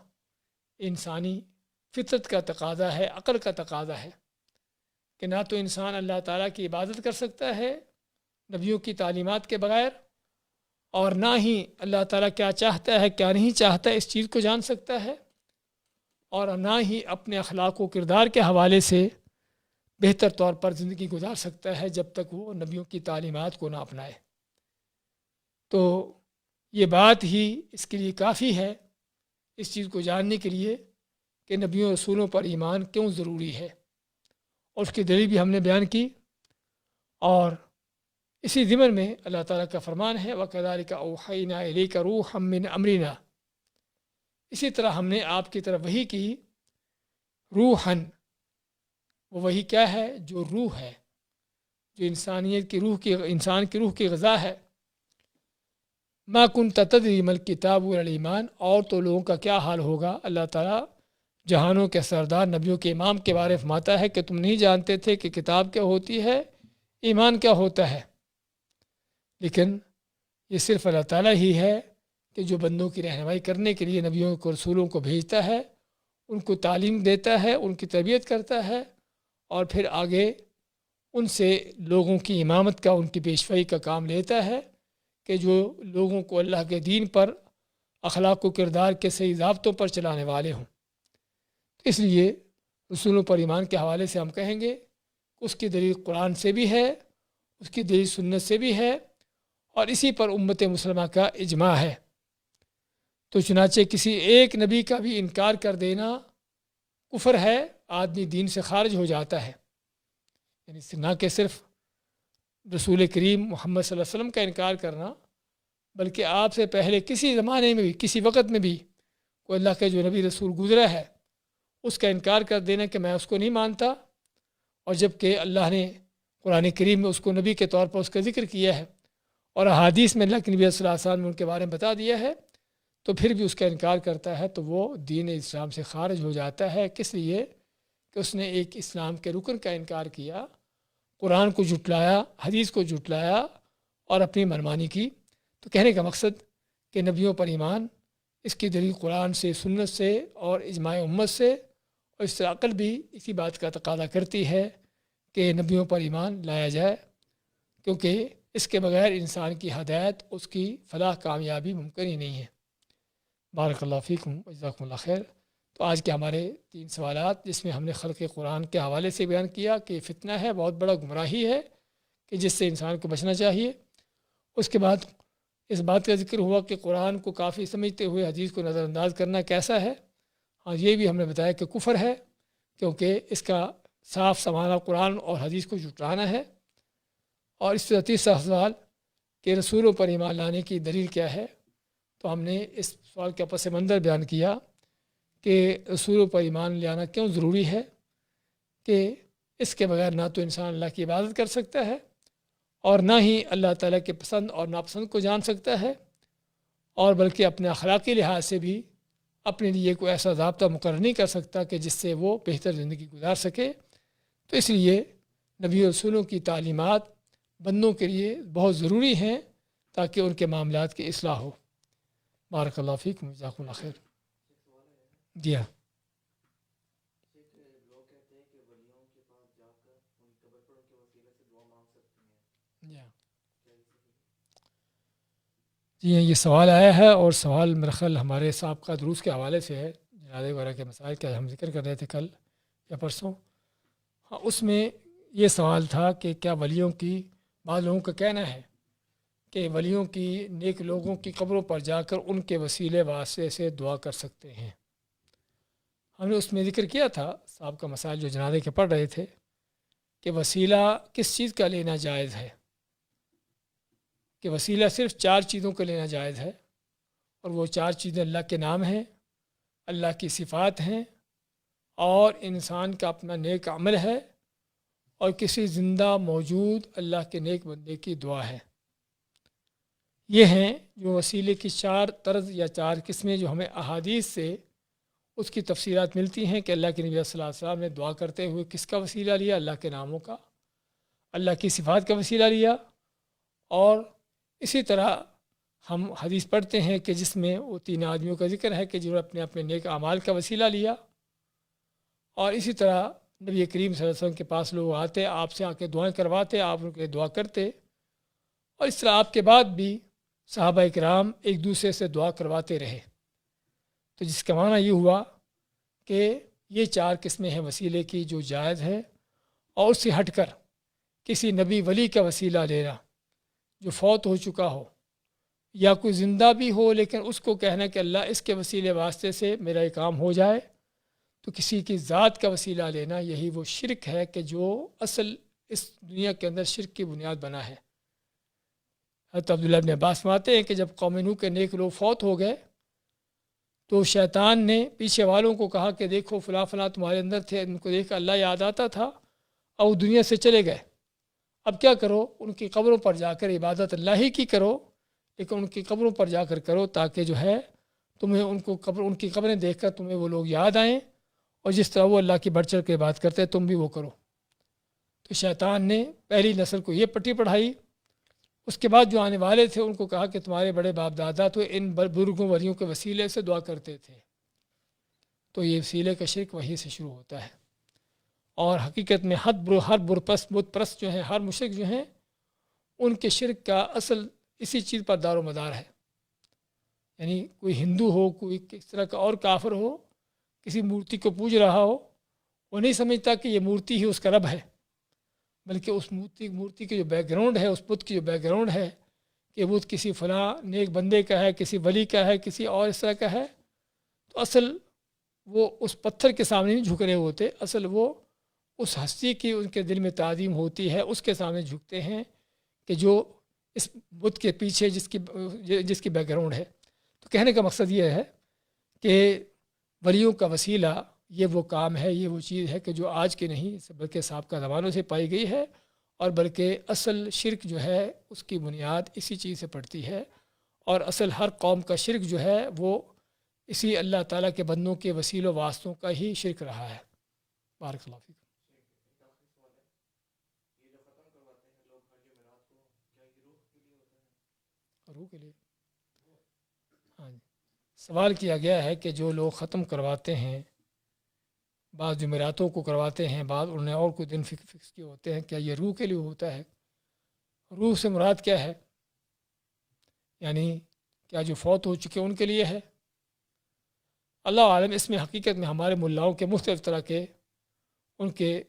انسانی فطرت کا تقاضا ہے، عقل کا تقاضا ہے، کہ نہ تو انسان اللہ تعالیٰ کی عبادت کر سکتا ہے نبیوں کی تعلیمات کے بغیر، اور نہ ہی اللہ تعالیٰ کیا چاہتا ہے کیا نہیں چاہتا اس چیز کو جان سکتا ہے، اور نہ ہی اپنے اخلاق و کردار کے حوالے سے بہتر طور پر زندگی گزار سکتا ہے جب تک وہ نبیوں کی تعلیمات کو نہ اپنائے۔ تو یہ بات ہی اس کے لیے کافی ہے، اس چیز کو جاننے کے لیے کہ نبیوں رسولوں پر ایمان کیوں ضروری ہے، اور اس کی دلیل بھی ہم نے بیان کی۔ اور اسی ضمن میں اللہ تعالیٰ کا فرمان ہے وَكَذَلِكَ أَوْحَيْنَا إِلَيْكَ رُوحًا مِّنْ أَمْرِنَا، اسی طرح ہم نے آپ کی طرف وحی کی روحاً، وہ وہی کیا ہے؟ جو روح ہے، جو انسانیت کی روح کی، انسان کی روح کی غذا ہے۔ ما كنت تدری ما الکتاب ولا الایمان، اور تو لوگوں کا کیا حال ہوگا؟ اللہ تعالیٰ جہانوں کے سردار نبیوں کے امام کے بارے میں فرماتا ہے کہ تم نہیں جانتے تھے کہ کتاب کیا ہوتی ہے، ایمان کیا ہوتا ہے۔ لیکن یہ صرف اللہ تعالیٰ ہی ہے کہ جو بندوں کی رہنمائی کرنے کے لیے نبیوں کو، رسولوں کو بھیجتا ہے، ان کو تعلیم دیتا ہے، ان کی تربیت کرتا ہے، اور پھر آگے ان سے لوگوں کی امامت کا، ان کی پیشوائی کا کام لیتا ہے کہ جو لوگوں کو اللہ کے دین پر، اخلاق و کردار کے صحیح ضابطوں پر چلانے والے ہوں۔ اس لیے رسولوں پر ایمان کے حوالے سے ہم کہیں گے اس کی دلیل قرآن سے بھی ہے، اس کی دلیل سنت سے بھی ہے، اور اسی پر امت مسلمہ کا اجماع ہے۔ تو چنانچہ کسی ایک نبی کا بھی انکار کر دینا کفر ہے، آدمی دین سے خارج ہو جاتا ہے۔ یعنی نہ کہ صرف رسول کریم محمد صلی اللہ علیہ وسلم کا انکار کرنا، بلکہ آپ سے پہلے کسی زمانے میں بھی، کسی وقت میں بھی کوئی اللہ کا جو نبی رسول گزرا ہے اس کا انکار کر دینا کہ میں اس کو نہیں مانتا، اور جب کہ اللہ نے قرآن کریم میں اس کو نبی کے طور پر اس کا ذکر کیا ہے، اور احادیث میں اللہ کے نبی صلی اللہ علیہ وسلم نے ان کے بارے میں بتا دیا ہے، تو پھر بھی اس کا انکار کرتا ہے تو وہ دین اسلام سے خارج ہو جاتا ہے۔ کس لیے؟ کہ اس نے ایک اسلام کے رکن کا انکار کیا، قرآن کو جھٹلایا، حدیث کو جھٹلایا اور اپنی منمانی کی۔ تو کہنے کا مقصد کہ نبیوں پر ایمان، اس کی دلیل قرآن سے، سنت سے اور اجماع امت سے، اور اس سے عقل بھی اسی بات کا تقاضا کرتی ہے کہ نبیوں پر ایمان لایا جائے، کیونکہ اس کے بغیر انسان کی ہدایت، اس کی فلاح کامیابی ممکن ہی نہیں ہے۔ بارک اللہ فیکم جزاکم اللہ خیر۔ تو آج کے ہمارے 3 سوالات، جس میں ہم نے خلق قرآن کے حوالے سے بیان کیا کہ فتنہ ہے، بہت بڑا گمراہی ہے کہ جس سے انسان کو بچنا چاہیے۔ اس کے بعد اس بات کا ذکر ہوا کہ قرآن کو کافی سمجھتے ہوئے حدیث کو نظر انداز کرنا کیسا ہے۔ ہاں، یہ بھی ہم نے بتایا کہ کفر ہے، کیونکہ اس کا صاف سمانا قرآن اور حدیث کو جھٹلانا ہے۔ اور اس سے تیسرا سوال کہ رسولوں پر ایمان لانے کی دلیل کیا ہے، تو ہم نے اس سوال کا پس منظر بیان کیا کہ رسولوں پر ایمان لانا کیوں ضروری ہے، کہ اس کے بغیر نہ تو انسان اللہ کی عبادت کر سکتا ہے، اور نہ ہی اللہ تعالیٰ کے پسند اور ناپسند کو جان سکتا ہے، اور بلکہ اپنے اخلاقی لحاظ سے بھی اپنے لیے کوئی ایسا ضابطہ مقرر نہیں کر سکتا کہ جس سے وہ بہتر زندگی گزار سکے۔ تو اس لیے نبی رسولوں کی تعلیمات بندوں کے لیے بہت ضروری ہیں تاکہ ان کے معاملات کی اصلاح ہو۔ بارک اللہ فیکم جزاکم اللہ خیر۔ جی ہاں، جی ہاں، یہ سوال آیا ہے، اور سوال میرا خیال ہمارے سابقہ دروس کے حوالے سے ہے، جنازے وغیرہ کے مسائل کا ہم ذکر کر رہے تھے کل یا پرسوں۔ ہاں، اس میں یہ سوال تھا کہ کیا ولیوں کی، بعض لوگوں کا کہنا ہے کہ ولیوں کی، نیک لوگوں کی قبروں پر جا کر ان کے وسیلے واسطے سے دعا کر سکتے ہیں۔ ہم نے اس میں ذکر کیا تھا، صاحب کا مسائل جو جنازے کے پڑھ رہے تھے، کہ وسیلہ کس چیز کا لینا جائز ہے، کہ وسیلہ صرف 4 چیزوں کا لینا جائز ہے، اور وہ 4 چیزیں اللہ کے نام ہیں، اللہ کی صفات ہیں، اور انسان کا اپنا نیک عمل ہے، اور کسی زندہ موجود اللہ کے نیک بندے کی دعا ہے۔ یہ ہیں جو وسیلے کی 4 طرز یا 4 قسمیں جو ہمیں احادیث سے اس کی تفسیرات ملتی ہیں کہ اللہ کے نبی صلی اللہ علیہ وسلم نے دعا کرتے ہوئے کس کا وسیلہ لیا؟ اللہ کے ناموں کا، اللہ کی صفات کا وسیلہ لیا، اور اسی طرح ہم حدیث پڑھتے ہیں کہ جس میں وہ 3 آدمیوں کا ذکر ہے کہ جنہوں نے اپنے اپنے نیک اعمال کا وسیلہ لیا، اور اسی طرح نبی کریم صلی اللہ علیہ وسلم کے پاس لوگ آتے، آپ سے آ کے دعائیں کرواتے، آپ ان کے دعا کرتے، اور اس طرح آپ کے بعد بھی صحابہ کرام ایک دوسرے سے دعا کرواتے رہے۔ تو جس کا معنی یہ ہوا کہ یہ 4 قسمیں ہیں وسیلے کی جو جائز ہے، اور اس سے ہٹ کر کسی نبی ولی کا وسیلہ لینا جو فوت ہو چکا ہو، یا کوئی زندہ بھی ہو لیکن اس کو کہنا کہ اللہ اس کے وسیلے واسطے سے میرا یہ کام ہو جائے، تو کسی کی ذات کا وسیلہ لینا یہی وہ شرک ہے کہ جو اصل اس دنیا کے اندر شرک کی بنیاد بنا ہے۔ حضرت عبداللہ ابن عباس فرماتے ہیں کہ جب قوم نوح کے نیک لوگ فوت ہو گئے تو شیطان نے پیچھے والوں کو کہا کہ دیکھو فلاں فلاں تمہارے اندر تھے، ان کو دیکھ کر اللہ یاد آتا تھا اور وہ دنیا سے چلے گئے، اب کیا کرو، ان کی قبروں پر جا کر عبادت اللہ ہی کی کرو، لیکن ان کی قبروں پر جا کر کرو تاکہ جو ہے تمہیں ان کی قبریں دیکھ کر تمہیں وہ لوگ یاد آئیں، اور جس طرح وہ اللہ کی بڑھ چڑھ کے بات کرتے تم بھی وہ کرو۔ تو شیطان نے پہلی نسل کو یہ پٹی پڑھائی، اس کے بعد جو آنے والے تھے ان کو کہا کہ تمہارے بڑے باپ دادا تو ان بزرگوں ولیوں کے وسیلے سے دعا کرتے تھے، تو یہ وسیلے کا شرک وہیں سے شروع ہوتا ہے۔ اور حقیقت میں ہر بت پرست جو ہیں، ہر مشرک جو ہیں، ان کے شرک کا اصل اسی چیز پر دار و مدار ہے۔ یعنی کوئی ہندو ہو، کوئی کس طرح کا اور کافر ہو، کسی مورتی کو پوج رہا ہو، وہ نہیں سمجھتا کہ یہ مورتی ہی اس کا رب ہے، بلکہ اس مورتی کی جو بیک گراؤنڈ ہے، اس بت کی جو بیک گراؤنڈ ہے کہ بت کسی فلاں نیک بندے کا ہے، کسی ولی کا ہے، کسی اور اس طرح کا ہے، تو اصل وہ اس پتھر کے سامنے نہیں جھک رہے ہوتے، اصل وہ اس ہستی کی ان کے دل میں تعظیم ہوتی ہے، اس کے سامنے جھکتے ہیں کہ جو اس بت کے پیچھے جس کی بیک گراؤنڈ ہے۔ تو کہنے کا مقصد یہ ہے کہ ولیوں کا وسیلہ یہ وہ کام ہے، یہ وہ چیز ہے کہ جو آج کے نہیں بلکہ سابقہ زمانوں سے پائی گئی ہے، اور بلکہ اصل شرک جو ہے اس کی بنیاد اسی چیز سے پڑتی ہے، اور اصل ہر قوم کا شرک جو ہے وہ اسی اللہ تعالیٰ کے بندوں کے وسیلوں واسطوں کا ہی شرک رہا ہے۔ بارک اللہ فیکم۔ روح کے لیے، ہاں جی، سوال کیا گیا ہے کہ جو لوگ ختم کرواتے ہیں، بعض جمعراتوں کو کرواتے ہیں، بعض انہوں نے اور کوئی دن فکس کیے ہوتے ہیں، کیا یہ روح کے لیے ہوتا ہے؟ روح سے مراد کیا ہے؟ یعنی کیا جو فوت ہو چکے ان کے لیے ہے؟ اللہ عالم، اس میں حقیقت میں ہمارے ملاؤں کے مختلف طرح کے ان کے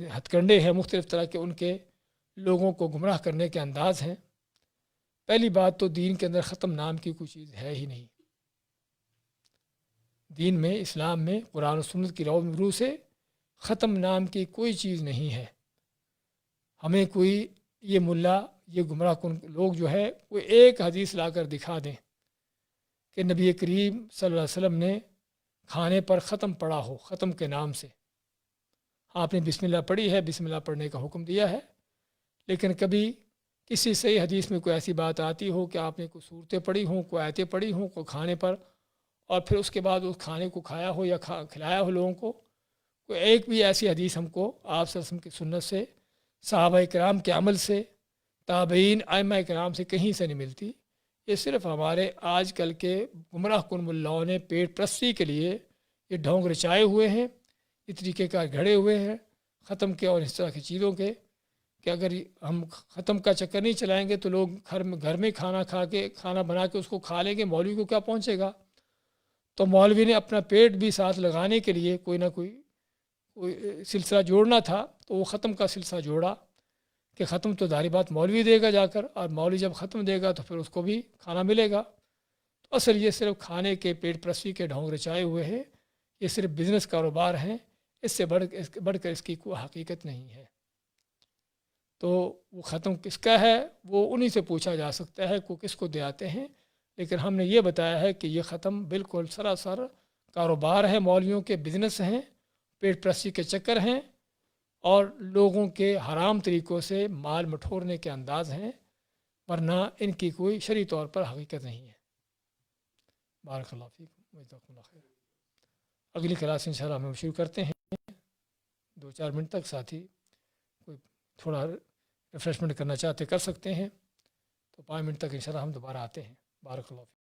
ہتھ کنڈے ہیں، مختلف طرح کے ان کے لوگوں کو گمراہ کرنے کے انداز ہیں۔ پہلی بات تو دین کے اندر ختم نام کی کوئی چیز ہے ہی نہیں۔ دین میں، اسلام میں، قرآن و سنت کی روح سے ختم نام کی کوئی چیز نہیں ہے۔ ہمیں کوئی یہ ملا، یہ گمراہ کن لوگ جو ہے کوئی ایک حدیث لا کر دکھا دیں کہ نبی کریم صلی اللہ علیہ وسلم نے کھانے پر ختم پڑھا ہو، ختم کے نام سے۔ آپ نے بسم اللہ پڑھی ہے، بسم اللہ پڑھنے کا حکم دیا ہے، لیکن کبھی کسی صحیح حدیث میں کوئی ایسی بات آتی ہو کہ آپ نے کوئی صورتیں پڑھی ہوں، کوئی آیتیں پڑھی ہوں کوئی کھانے پر، اور پھر اس کے بعد اس کھانے کو کھایا ہو یا کھلایا ہو لوگوں کو، کوئی ایک بھی ایسی حدیث ہم کو آپ صلی اللہ علیہ وسلم کی سنت سے، صحابہ کرام کے عمل سے، تابعین ائمہ کرام سے کہیں سے نہیں ملتی۔ یہ صرف ہمارے آج کل کے گمراہ کن ملاؤں نے پیٹ پرستی کے لیے یہ ڈھونگ رچائے ہوئے ہیں، یہ طریقہ کار گھڑے ہوئے ہیں ختم کے اور اس طرح کی چیزوں کے، کہ اگر ہم ختم کا چکر نہیں چلائیں گے تو لوگ گھر میں کھانا بنا کے اس کو کھا لیں گے، مولوی کو کیا پہنچے گا؟ تو مولوی نے اپنا پیٹ بھی ساتھ لگانے کے لیے کوئی نہ کوئی سلسلہ جوڑنا تھا، تو وہ ختم کا سلسلہ جوڑا کہ ختم تو ظاہر بات مولوی دے گا جا کر، اور مولوی جب ختم دے گا تو پھر اس کو بھی کھانا ملے گا۔ تو اصل یہ صرف کھانے کے پیٹ پرستی کے ڈھونگ رچائے ہوئے ہیں، یہ صرف بزنس کاروبار ہیں، اس سے بڑھ کر اس کی کوئی حقیقت نہیں ہے۔ تو وہ ختم کس کا ہے وہ انہی سے پوچھا جا سکتا ہے کہ کس کو دے آتے ہیں، لیکن ہم نے یہ بتایا ہے کہ یہ ختم بالکل سراسر کاروبار ہے، مولویوں کے بزنس ہیں، پیٹ پرستی کے چکر ہیں، اور لوگوں کے حرام طریقوں سے مال مٹھورنے کے انداز ہیں، ورنہ ان کی کوئی شرعی طور پر حقیقت نہیں ہے۔ بارک اللہ فیکم، جزاکم اللہ خیر۔ اگلی کلاس انشاءاللہ ہم شروع کرتے ہیں 2-4 منٹ تک، ساتھی کوئی تھوڑا ریفریشمنٹ کرنا چاہتے کر سکتے ہیں، تو 5 منٹ تک انشاءاللہ ہم دوبارہ آتے ہیں۔ بارک اللہ فیکم۔